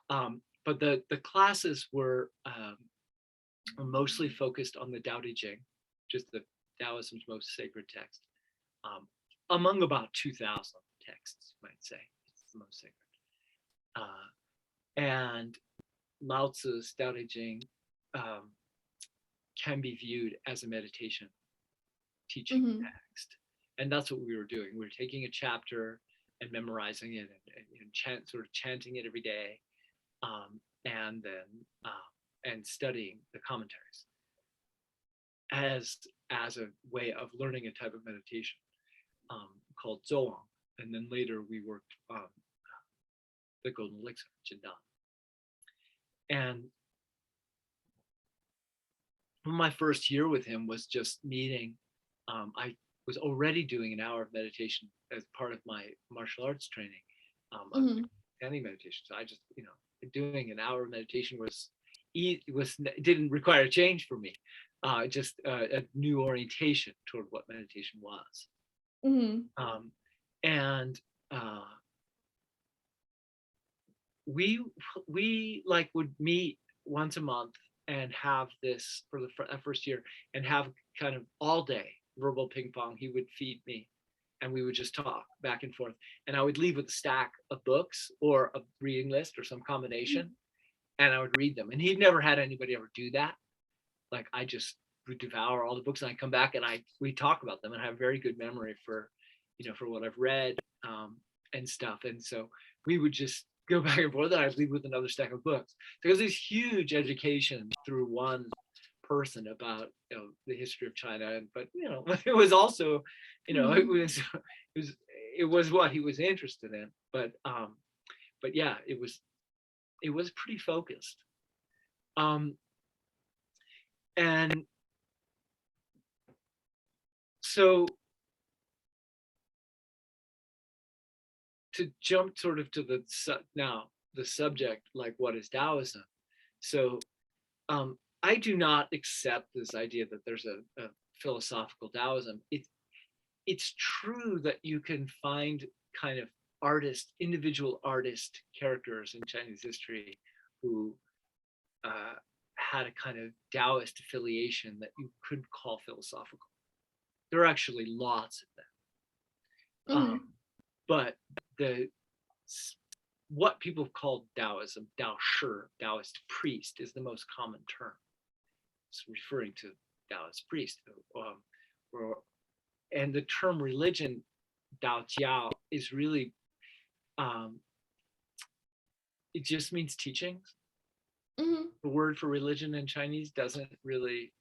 But the classes were mostly focused on the Tao Te Ching, just the Taoism's most sacred text, um, among about 2,000 texts, you might say. It's the most sacred. And Lao Tzu's Tao Te Ching um, can be viewed as a meditation teaching Mhm. text. And that's what we were doing. We were taking a chapter and memorizing it and sort of chanting it every day, and then and studying the commentaries as a way of learning a type of meditation called Zoang. And then later we worked the Golden Elixir, Jindan. And my first year with him was just meeting. I was already doing an hour of meditation as part of my martial arts training. I was Mhm. standing meditation, so I just, doing an hour of meditation it didn't require a change for me. Just a new orientation toward what meditation was. Mhm. Um, and uh, we like would meet once a month and have this for the first year, and have kind of all day verbal ping pong. He would feed me and we would just talk back and forth, and I would leave with a stack of books or a reading list or some combination, and I would read them. And he'd never had anybody ever do that. Like, I just would devour all the books, and I come back and we talk about them, and I have very good memory for for what I've read, and stuff. And so we would just go back and forth, and I'd leave with another stack of books. Because there's huge education through one person about the history of China. But it was also, Mhm. was it was what he was interested in. But yeah, it was pretty focused. Um, and so to jump sort of to the subject, like, what is Taoism? So I do not accept this idea that there's a philosophical Taoism. It's true that you can find kind of individual artist characters in Chinese history who had a kind of Taoist affiliation that you could call philosophical. There are actually lots of them. Mhm. But the what people have called Taoism, Tao Shi, Taoist priest, is the most common term. It's referring to Taoist priest. Or, and the term religion, Dao Jiao, is really, it just means teachings. Mhm. The word for religion in Chinese doesn't really,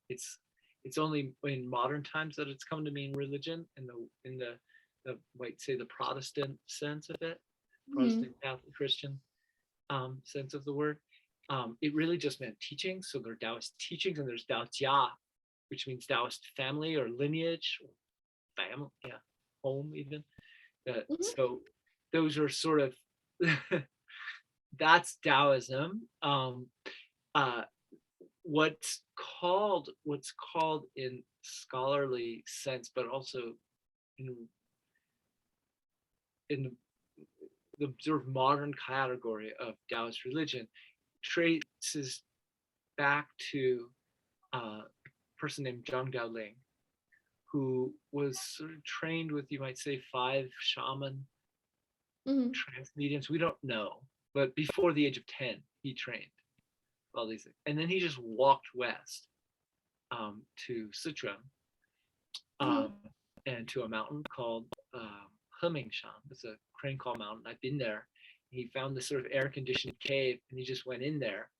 it's it's only in modern times that it's come to mean religion in the might say the Protestant sense of it, Mhm. Protestant Catholic Christian sense of the word. It really just meant teachings. So there are Taoist teachings, and there's Dao Jia, which means Taoist family or lineage or family. Yeah. home even. Mhm. So those are sort of that's Taoism. Uh, what's called in scholarly sense, but also in in the sort of modern category of Taoist religion, traces back to a person named Zhang Daoling, who was sort of trained with, you might say, 5 shaman Mhm. trance mediums. We don't know, but before the age of 10, he trained all these things, and then he just walked west to Sichuan, um, Mhm. and to a mountain called Hemingshan. It's a crane call mountain. I've been there. He found this sort of air-conditioned cave, and he just went in there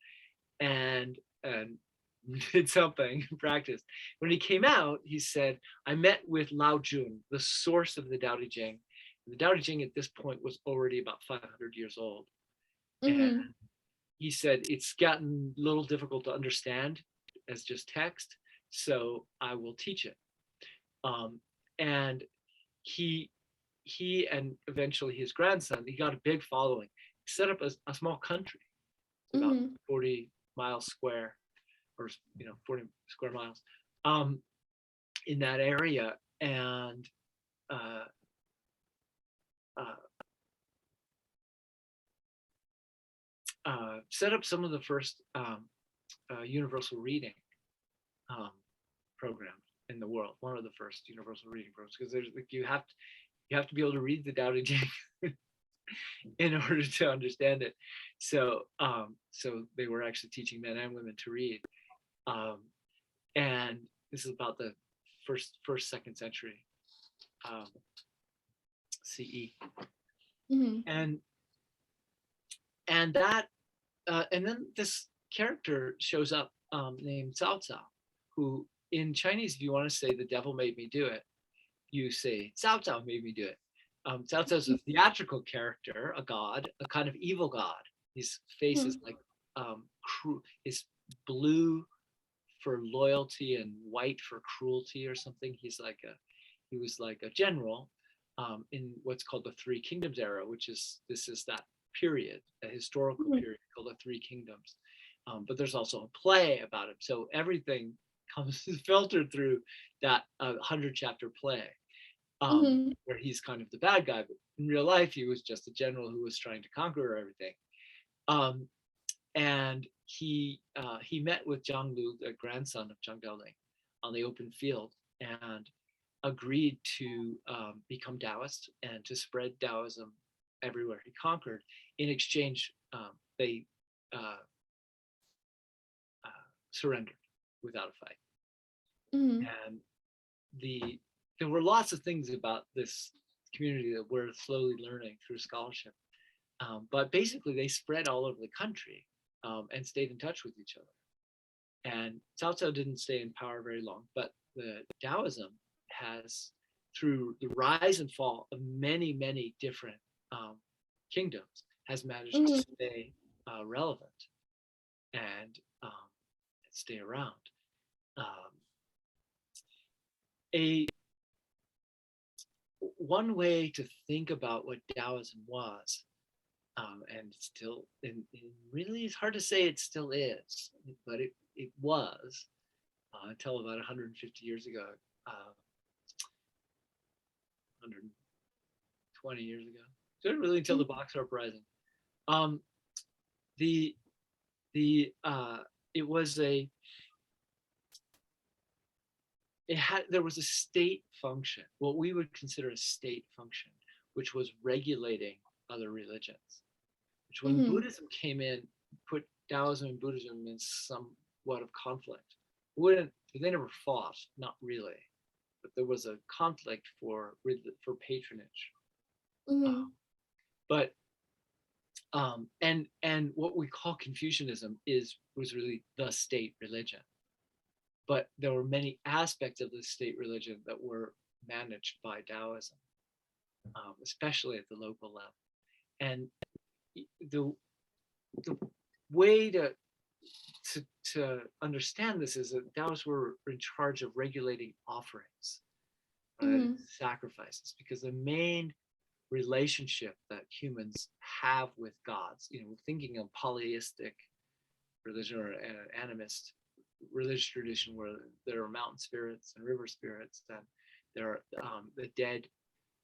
and did something, practiced. When he came out, he said, "I met with Lao Jun, the source of the Tao Te Ching." The Tao Te Ching at this point was already about 500 years old, and Mhm. he said it's gotten a little difficult to understand as just text, so I will teach it. Um, and he he and eventually his grandson, he got a big following. He set up a small country. It's about Mhm. 40 miles square, or 40 square miles, um, in that area, and uh, uh, set up some of the first universal reading um, programs in the world. One of the first universal reading programs, because there's like you have to be able to read the Tao Te Ching in order to understand it. So they were actually teaching men and women to read, um, and this is about the first second century um, CE, Mhm. and and that and then this character shows up named Cao Cao, who in Chinese, if you want to say the devil made me do it, you say Cao Cao made me do it. Cao Cao is a theatrical character, a god, a kind of evil god. His face is Mhm. like is blue for loyalty and white for cruelty or something. He was like a general in what's called the Three Kingdoms era, which is this is that period, a historical Mhm. period called the Three Kingdoms. But there's also a play about him, so everything comes filtered through that 100 chapter play, Mhm. where he's kind of the bad guy, but in real life he was just a general who was trying to conquer everything. Um, and he met with Zhang Lu, the grandson of Zhang Daoling, on the open field, and agreed to become Taoist and to spread Taoism everywhere he conquered. In exchange, they uh, surrendered without a fight. Mhm. And there were lots of things about this community that we're slowly learning through scholarship. But basically, they spread all over the country and stayed in touch with each other. And Cao Cao didn't stay in power very long, but the Taoism has, through the rise and fall of many, many different um, kingdoms, has managed to Mhm. stay relevant and stay around. Um, a One way to think about what Taoism was, and still, and really, it's hard to say it still is, but it was until about 150 years ago, 120 years ago. So really until the Mhm. Boxer Uprising. Um, the the it was a it had there was a state function, what we would consider a state function, which was regulating other religions. Which when Mhm. Buddhism came in, put Taoism and Buddhism in somewhat of conflict. Wouldn't They never fought, not really, but there was a conflict for patronage. Uh, Mhm. but and what we call Confucianism was really the state religion, but there were many aspects of the state religion that were managed by Taoism, especially at the local level. And the the way to understand this is that Taoists were in charge of regulating offerings. right? Mhm. Sacrifices, because the main relationship that humans have with gods, thinking of polytheistic religion or animist religious tradition where there are mountain spirits and river spirits, and there are the dead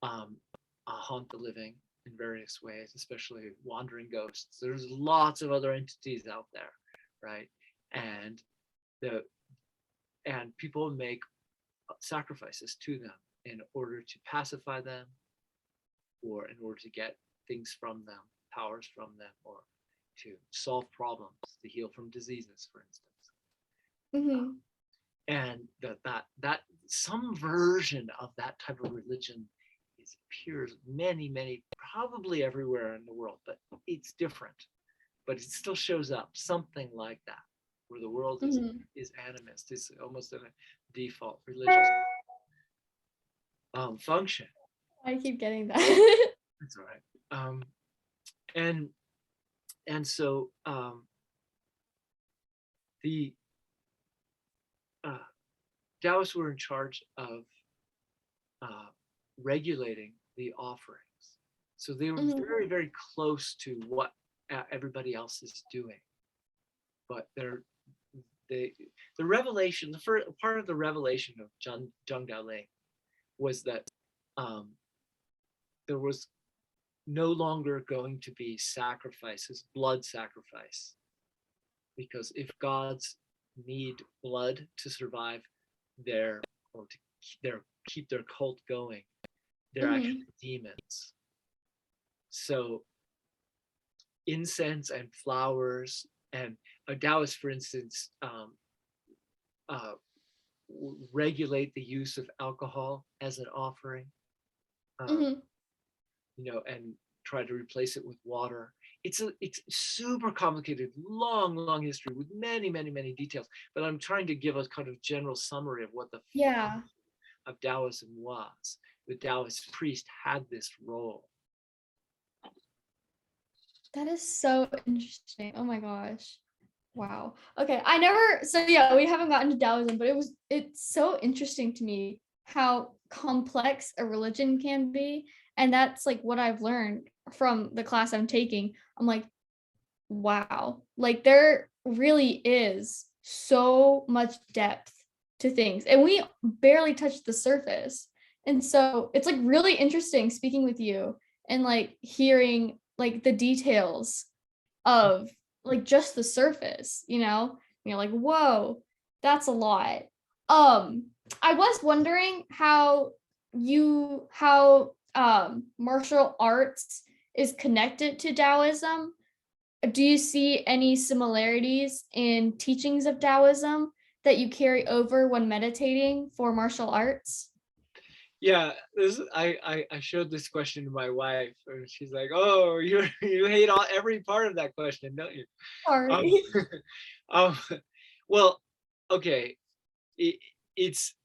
um, haunt the living in various ways, especially wandering ghosts. There's lots of other entities out there, right? And the and people make sacrifices to them in order to pacify them, or in order to get things from them, powers from them, or to solve problems, to heal from diseases, for instance. Mhm. And that some version of that type of religion appears many, probably everywhere in the world, but it's different. But it still shows up something like that, where the world Mhm. is animist, is almost a default religious function. I keep getting that. That's all right. And and so the uh, Taoists were in charge of uh, regulating the offerings. So they were Mhm. very close to what everybody else is doing. But they, the revelation, the first part of the revelation of Zhang Daoling was that um, there was no longer going to be sacrifices, blood sacrifice, because if gods need blood to survive their or to keep their cult going, they're Mhm. actually demons. So incense and flowers, and a Taoist, for instance, uh, regulate the use of alcohol as an offering, um, Mhm. and try to replace it with water. It's super complicated, long history with many details. But I'm trying to give a kind of general summary of what the Yeah, of Taoism was. The Taoist priest had this role. that is so interesting. Oh my gosh. Wow. Okay, I never so yeah, we haven't gotten to Taoism, but it's so interesting to me how complex a religion can be, and that's like what I've learned from the class I'm taking. I'm like, wow. Like there really is so much depth to things, and we barely touched the surface. And so it's like really interesting speaking with you and like hearing like the details of like just the surface, you know? And you're like, whoa, that's a lot. I was wondering how martial arts is connected to Taoism. Do you see any similarities in teachings of Taoism that you carry over when meditating for martial arts? Yeah, I showed this question to my wife, and she's like, "Oh, you hate every part of that question, don't you?" Um, Sorry. um, well, okay, it, it's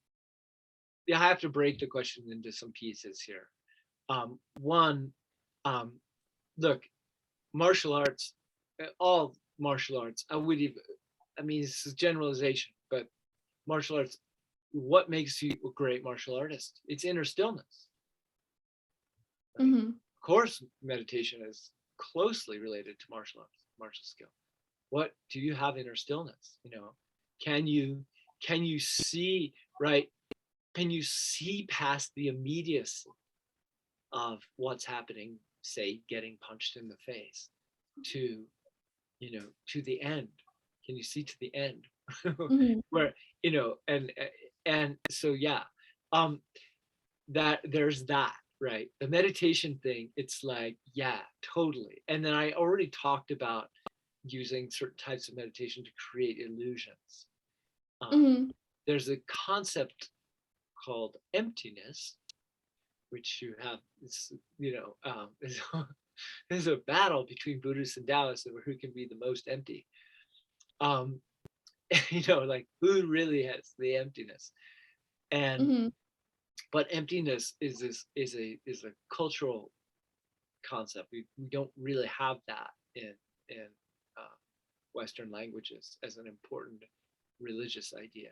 I have to break the question into some pieces here. One, um, look, martial arts, all martial arts. I mean, it's a generalization, but martial arts. What makes you a great martial artist? It's inner stillness. Right? Mhm. Of course, meditation is closely related to martial arts, martial skill. What do you have inner stillness? Can you see, right? Can you see past the immediacy of what's happening, say getting punched in the face, to to the end? Can you see to the end? Mhm. Where, and so yeah, um that there's that, right? The meditation thing, it's like, yeah, totally. And then I already talked about using certain types of meditation to create illusions. um, Mhm. there's a concept called emptiness, which you have this, there's a battle between Buddhists and Taoists over who can be the most empty. um, like who really has the emptiness. And Mhm. but emptiness is a cultural concept. We don't really have that in uh, Western languages as an important religious idea.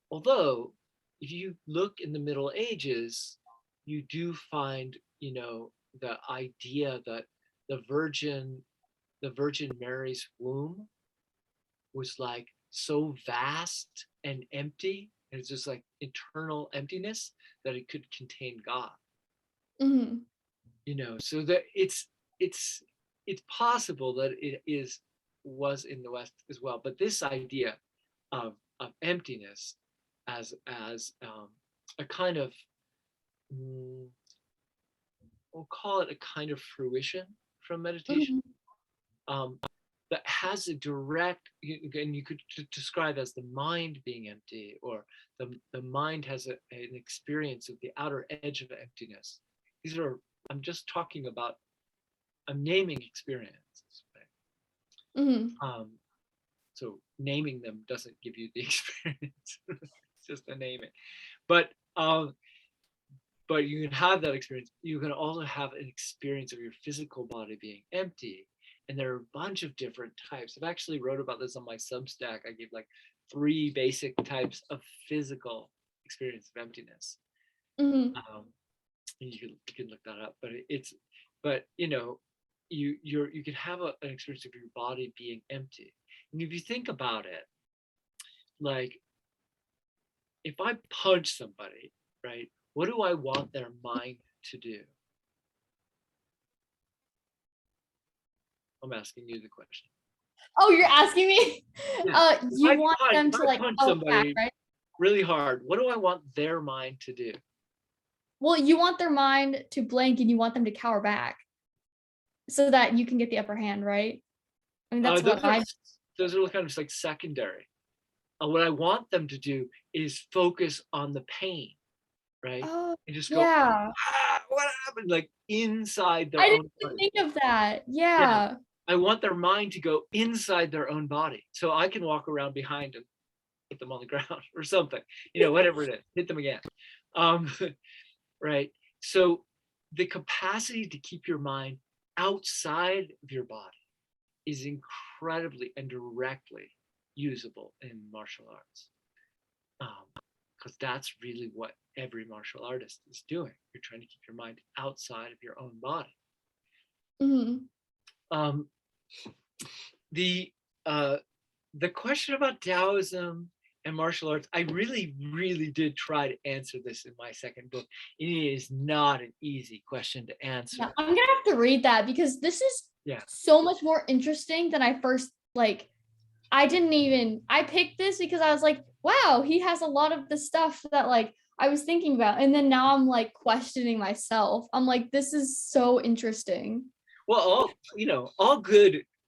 Although if you look in the Middle Ages, you do find, the idea that the Virgin, the Virgin Mary's womb was like so vast and empty. And it's just like eternal emptiness that it could contain God. Hmm. So that it's it's possible that it was in the West as well. But this idea of emptiness as a kind of, mm, we'll call it a kind of fruition from meditation, Hmm. um, that has a direct, and you could describe as the mind being empty, or the mind has an experience of the outer edge of emptiness. These are, I'm just talking about, I'm naming experiences, Hmm. right? So naming them doesn't give you the experience. It's just a naming. But but you can have that experience. You can also have an experience of your physical body being empty. And there are a bunch of different types. I've actually wrote about this on my Substack. I gave like 3 basic types of physical experience of emptiness. Hmm. Um, you can look that up. But you can have an experience of your body being empty. And if you think about it, like if I punch somebody, right, what do I want their mind to do? I'm asking you the question. Oh, you're asking me? Yeah. You want them If to I like punch go back, somebody right? really hard, what do I want their mind to do? Well, you want their mind to blink and you want them to cower back so that you can get the upper hand, right? I mean, that's Those what are I. those are kind of like secondary. What I want them to do is focus on the pain, right? Oh, And just go, yeah. what happened? Like inside their I didn't own even body. think of that. Yeah. Yeah. I want their mind to go inside their own body. So I can walk around behind them, put them on the ground or something, whatever it is, hit them again. Um, right. So the capacity to keep your mind outside of your body is incredibly and directly usable in martial arts. Because that's really what every martial artist is doing. You're trying to keep your mind outside of your own body. Hmm. Um, the uh, the question about Taoism and martial arts, I really, really did try to answer this in my second book. It is not an easy question to Yeah, answer. I'm gonna have to read that because this is Yeah. so much more interesting than I first like. I picked this because I was like, wow, he has a lot of the stuff that like I was thinking about. And then now I'm like questioning myself. I'm like, this is so interesting. Well,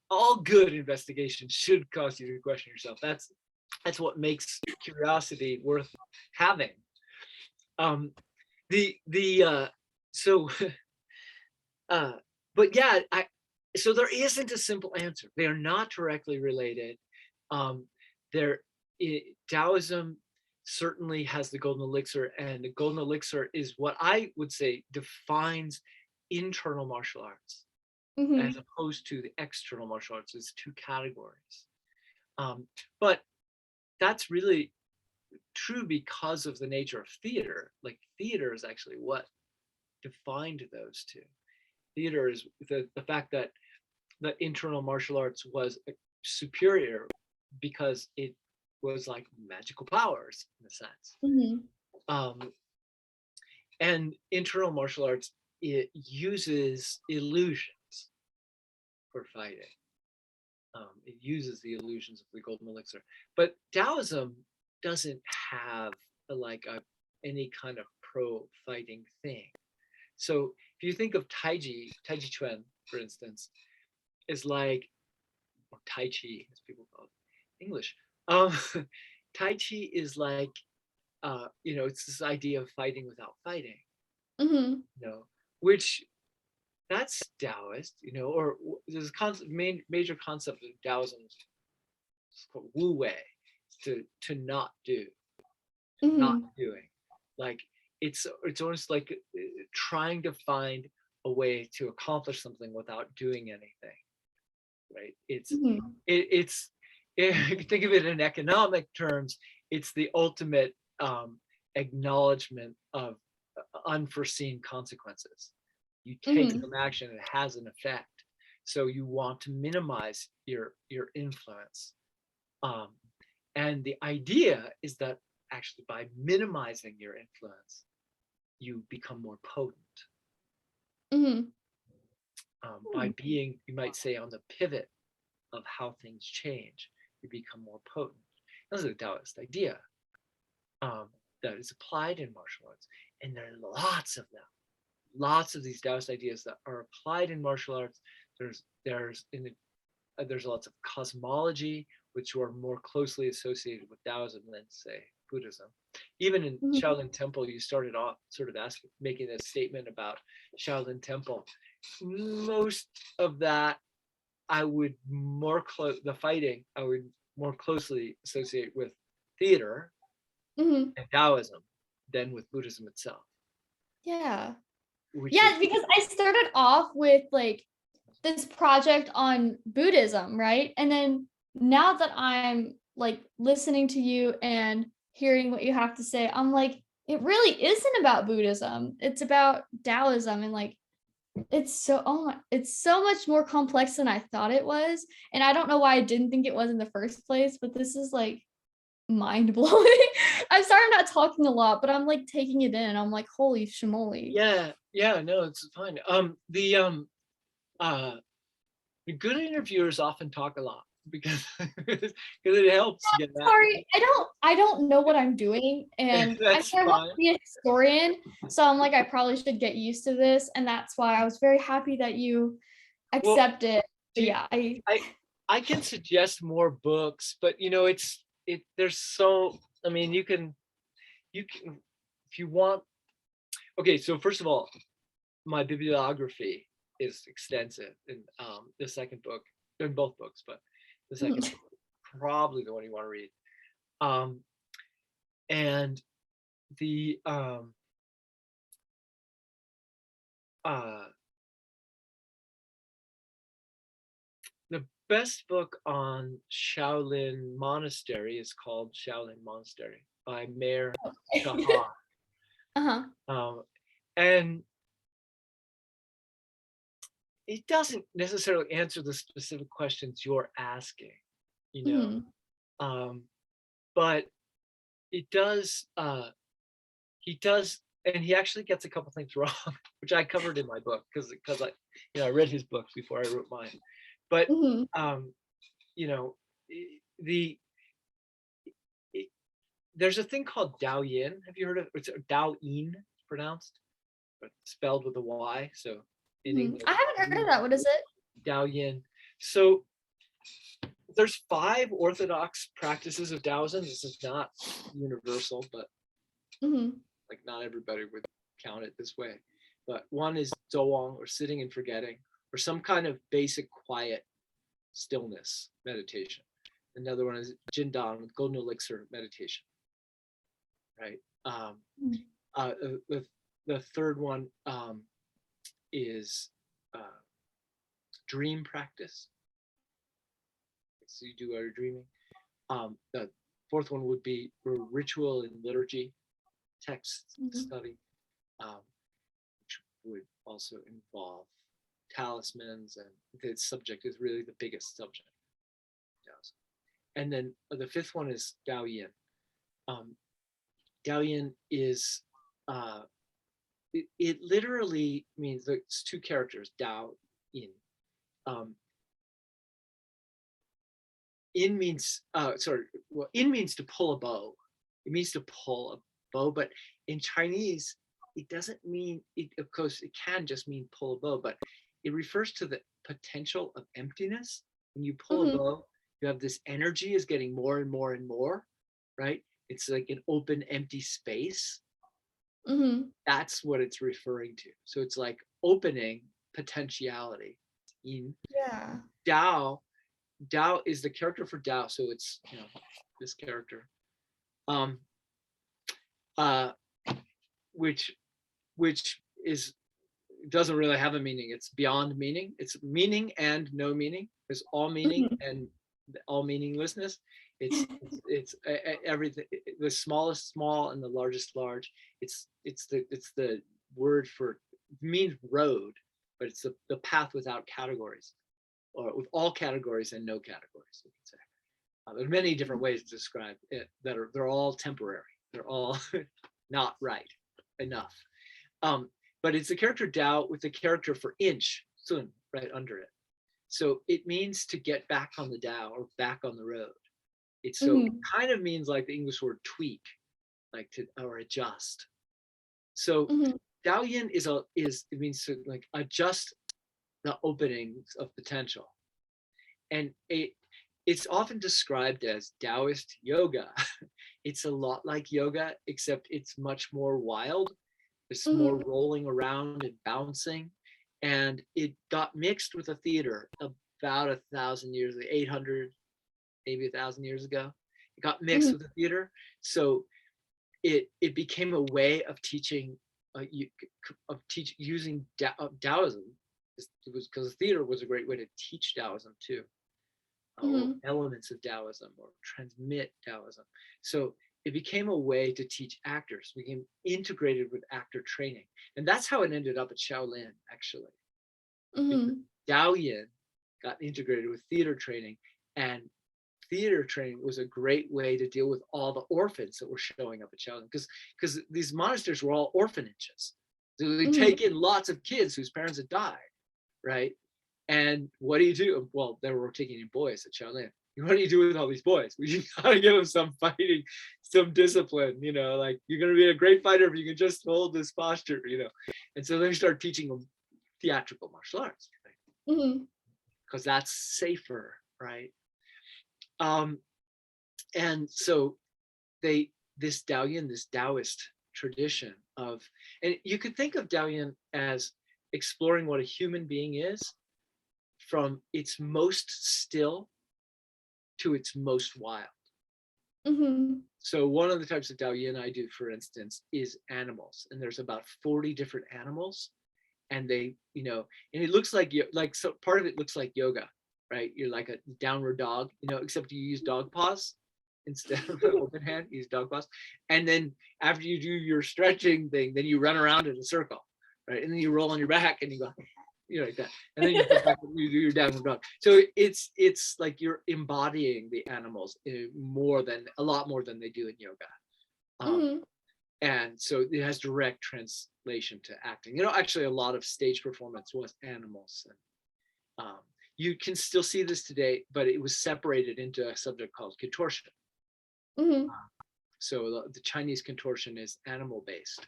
all good investigation should cause you to question yourself. That's what makes curiosity worth having. Um, the so uh, but yeah, so there isn't a simple answer. They are not directly related. Um, there, Taoism certainly has the golden elixir, and the golden elixir is what I would say defines internal martial arts as Hmm. opposed to the external martial arts. It's 2 categories. Um, but that's really true because of the nature of theater. Like theater is actually what defined those 2. Theater is the fact that the internal martial arts was superior because it was like magical powers in a sense. Hmm. Um, and internal martial arts, it uses illusions for fighting. It uses the illusions of the golden elixir, but Taoism doesn't have any kind of pro fighting thing. So if you think of Tai Chi Chuan, for instance, is like, or Tai Chi, as people call it, English. Um, Tai Chi is like, it's this idea of fighting without fighting, Hmm. you know, which that's Taoist, or there's a major concept of Taoism called Wu Wei, to not do, not Hmm. doing. Like it's almost like trying to find a way to accomplish something without doing anything. Right? Hmm. It's if you think of it in economic terms, it's the ultimate. acknowledgement of unforeseen consequences. You take Hmm. some action, it has an effect. So you want to minimize your influence. Um, and the idea is that actually by minimizing your influence, you become more potent. Hmm. By being, you might say, on the pivot of how things change, you become more potent. That's a Taoist idea um, that is applied in martial arts. And there are lots of them, lots of these Taoist ideas that are applied in martial arts. There's lots of cosmology, which are more closely associated with Taoism than, say, Buddhism. Even in Hmm. Shaolin Temple, you started off sort of making a statement about Shaolin Temple. Most of that, I would the fighting, I would more closely associate with theater Hmm. and Taoism than with Buddhism itself, Yeah. which is Yeah, because I started off with like this project on Buddhism, right? And then now that I'm like listening to you and hearing what you have to say, I'm like, it really isn't about Buddhism. It's about Taoism, and like it's so much more complex than I thought it was. And I don't know why I didn't think it was in the first place, but this is like mind blowing. I'm sorry I'm not talking a lot, but I'm like taking it in. I'm like, holy shmoly. yeah, no, it's fine. Uh the good interviewers often talk a lot because because it helps get that. Sorry, I don't know what I'm doing. And I mean, That's I want fine. to be a historian, so I'm like, I probably should get used to this. And that's why I was very happy that you Well, accept it. But do yeah, I I can suggest more books, but you know, there's so, I mean, you can if you want. Okay, so first of all, my bibliography is extensive in the second book, in both books, but the second book is probably the one you want to read. Um, and the uh, the best book on Shaolin Monastery is called Shaolin Monastery by Mayor Shahar. uh-huh. Um, and it doesn't necessarily answer the specific questions you're asking, you know, Mhm. um, but it does. He does, and he actually gets a couple things wrong, which I covered in my book because I read his books before I wrote mine. But Mhm. um, you know, the it, there's a thing called Dao Yin. Have you heard of it's Dao Yin pronounced, but spelled with a Y. So in Mhm. English, I haven't heard of that. What is it? Dao Yin. So there's 5 orthodox practices of Taoism. This is not universal, but Mhm. like not everybody would count it this way. But one is Zhuang, or sitting and forgetting, or some kind of basic quiet stillness meditation. Another one is Jindan, with golden elixir meditation, right? Mhm. Uh, the, the third one is dream practice. So you do our dreaming. The fourth one would be ritual and liturgy, text Mhm. study, which would also involve talismans, and the subject is really the biggest subject. And then the fifth one is Dao Yin. Um, Dao Yin is it literally means it's 2 characters, Dao Yin. Um, in means sorry, well, in means to pull a bow. It means to pull a bow, but in Chinese, it doesn't mean it. Of course, it can just mean pull a bow, but it refers to the potential of emptiness. When you pull a Mhm. bow, you have this energy is getting more and more and more, right? It's like an open, empty space. Mhm. That's what it's referring to. So it's like opening potentiality. In Yeah. Dao, Dao is the character for Dao, so it's this character, um, uh, which which is doesn't really have a meaning. It's beyond meaning. It's meaning and no meaning. There's all meaning Mhm. and all meaninglessness. Everything. The smallest small and the largest large. It's the word for, means road, but it's the path without categories, or with all categories and no categories, you can say. There are many different ways to describe it they're all temporary. They're all not right enough. Um, but it's the character Dao with the character for inch, Sun, right under it. So it means to get back on the Dao or back on the road. It kind of means like the English word tweak, like to or adjust. So Dao Yin is it means to like adjust the openings of potential, and it's often described as Taoist yoga. It's a lot like yoga, except it's much more wild. It's more rolling around and bouncing, and it got mixed with the theater about 1,000 years, 800, maybe 1,000 years ago. It got mixed with the theater, so it became a way of teaching, using Taoism. It was because the theater was a great way to teach Taoism too, or elements of Taoism, or transmit Taoism. So it became a way to teach actors. It became integrated with actor training, and that's how it ended up at Shaolin, actually. Dao Yin got integrated with theater training, and theater training was a great way to deal with all the orphans that were showing up at Shaolin, because these monasteries were all orphanages. So they take in lots of kids whose parents had died, right? And what do you do? Well, they were taking in boys at Shaolin. What do you do with all these boys? Well, you gotta give them some fighting, some discipline, like you're gonna be a great fighter if you can just hold this posture, And so then you start teaching them theatrical martial arts, right? Because that's safer, right? And so this Daoyin, this Taoist tradition of, and you could think of Daoyin as exploring what a human being is from its most still to its most wild. So one of the types of Daoyin I do, for instance, is animals, and there's about 40 different animals, and they, and it looks like so part of it looks like yoga, right? You're like a downward dog, except you use dog paws instead of an open hand. You use dog paws, and then after you do your stretching thing, then you run around in a circle, right? And then you roll on your back and you go, like that, and then you come back and you do your downward dog. So it's like you're embodying the animals a lot more than they do in yoga. And so it has direct translation to acting. Actually, a lot of stage performance was animals, and you can still see this today, but it was separated into a subject called contortion. So the Chinese contortion is animal based.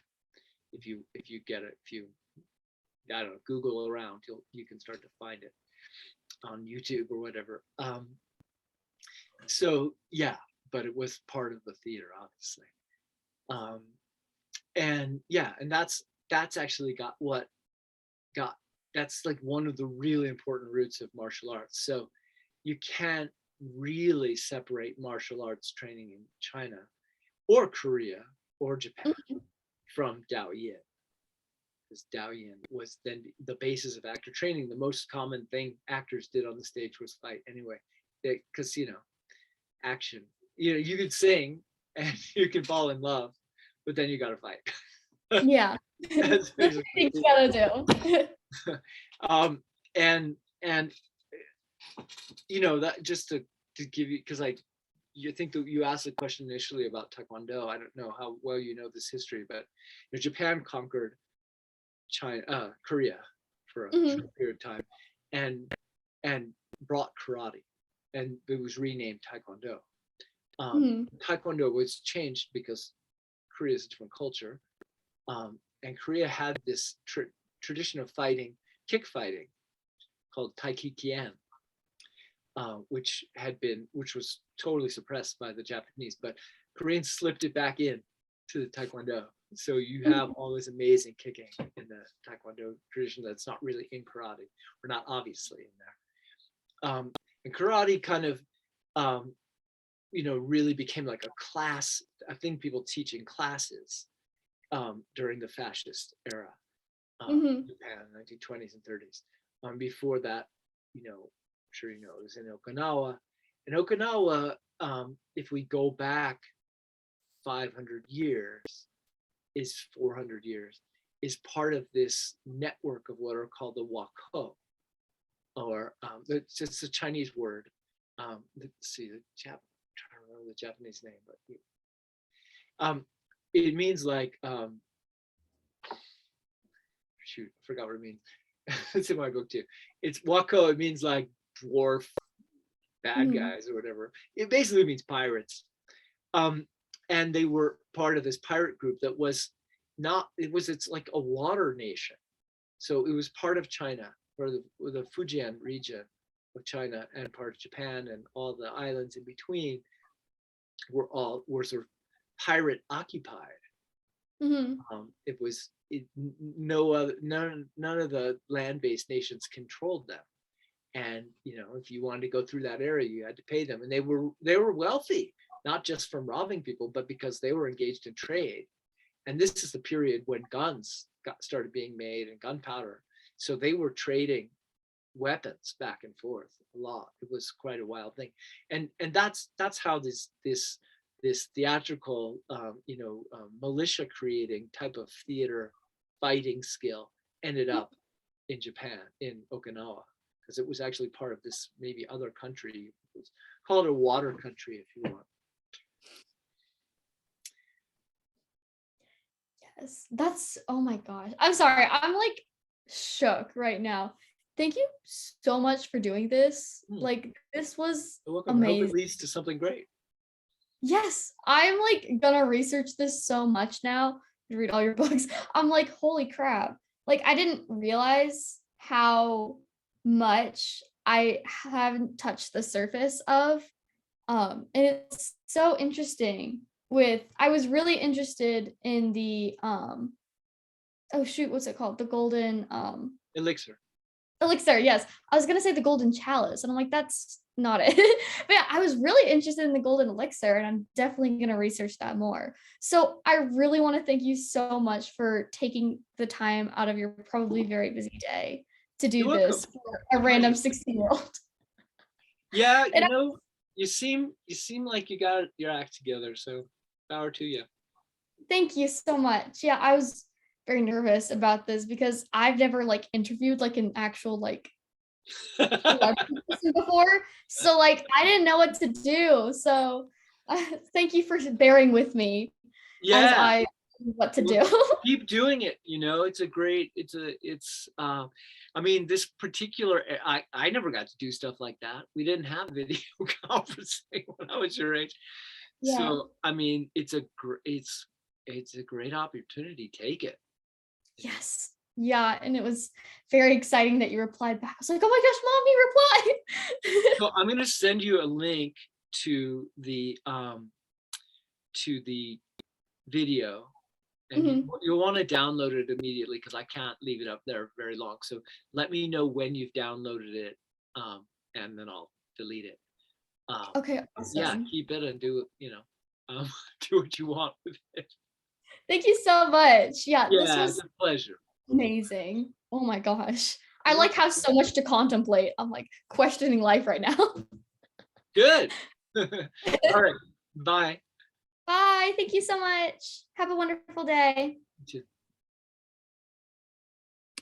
If you I don't know, Google around, you can start to find it on YouTube or whatever. So yeah, but it was part of the theater, obviously. And that's actually that's like one of the really important roots of martial arts. So you can't really separate martial arts training in China or Korea or Japan from Dao Yin, because Dao Yin was then the basis of actor training. The most common thing actors did on the stage was fight anyway, because action, you could sing and you can fall in love, but then you got to fight. Yeah. That's what you gotta do. And that just to give you, because you think that you asked the question initially about Taekwondo. I don't know how well you know this history, but Japan conquered Korea for a short period of time, and brought karate, and it was renamed Taekwondo. Taekwondo was changed because Korea is a different culture, and Korea had this tradition of fighting, kick fighting, called Taikikian, which was totally suppressed by the Japanese, but Koreans slipped it back in to the Taekwondo. So you have all this amazing kicking in the Taekwondo tradition that's not really in karate, or not obviously in there. And karate kind of, really became like a class, a thing people teach in classes during the fascist era, Japan, 1920s and 30s. Before that, I'm sure it was in Okinawa, And Okinawa, if we go back 500 years, is 400 years, is part of this network of what are called the Wako, or it's just a Chinese word. Let's see, I'm trying to remember the Japanese name, but it means like, shoot, I forgot what it means. It's in my book too. It's Wako, it means like dwarf bad guys or whatever. It basically means pirates. And they were part of this pirate group that was not, it's like a water nation. So it was part of China, or the Fujian region of China, and part of Japan, and all the islands in between were sort of pirate occupied. It was none of the land-based nations controlled them. And if you wanted to go through that area, you had to pay them, and they were wealthy, not just from robbing people, but because they were engaged in trade. And this is the period when guns started being made, and gunpowder. So they were trading weapons back and forth a lot. It was quite a wild thing. And that's how this theatrical militia creating type of theater fighting skill ended up in Japan, in Okinawa, because it was actually part of this maybe other country. It's called a water country, if you want. Yes, that's, oh my gosh. I'm sorry. I'm like shook right now. Thank you so much for doing this. Like, this was welcome. I hope amazing. it leads to something great. Yes, I'm like gonna research this so much now, read all your books. I'm like, holy crap. Like, I didn't realize how much I haven't touched the surface of. And it's so interesting I was really interested in the oh shoot, what's it called? The golden Elixir. elixir, yes. I was gonna say the golden chalice, and I'm like, that's not it. But yeah, I was really interested in the golden elixir, and I'm definitely gonna research that more. So I really want to thank you so much for taking the time out of your probably very busy day to do this for a random 16-year-old. Yeah, you seem like you got your act together, so power to you. Thank you so much. Yeah, I was very nervous about this because I've never like interviewed like an actual like celebrity person before. So like I didn't know what to do. So thank you for bearing with me as I what to do. Keep doing it. I mean, this particular, I never got to do stuff like that. We didn't have video conferencing when I was your age. Yeah. So I mean, it's a great opportunity. Take it. Yes. Yeah, and it was very exciting that you replied back. I was like, oh my gosh, Mom, you replied. So I'm going to send you a link to the video, and you'll want to download it immediately, because I can't leave it up there very long. So let me know when you've downloaded it, and then I'll delete it. Okay, awesome. Yeah, keep it and do do what you want with it. Thank you so much. Yeah, this was it's a pleasure. Amazing. Oh my gosh. I like have so much to contemplate. I'm like questioning life right now. Good. All right. Bye. Bye. Thank you so much. Have a wonderful day. You too.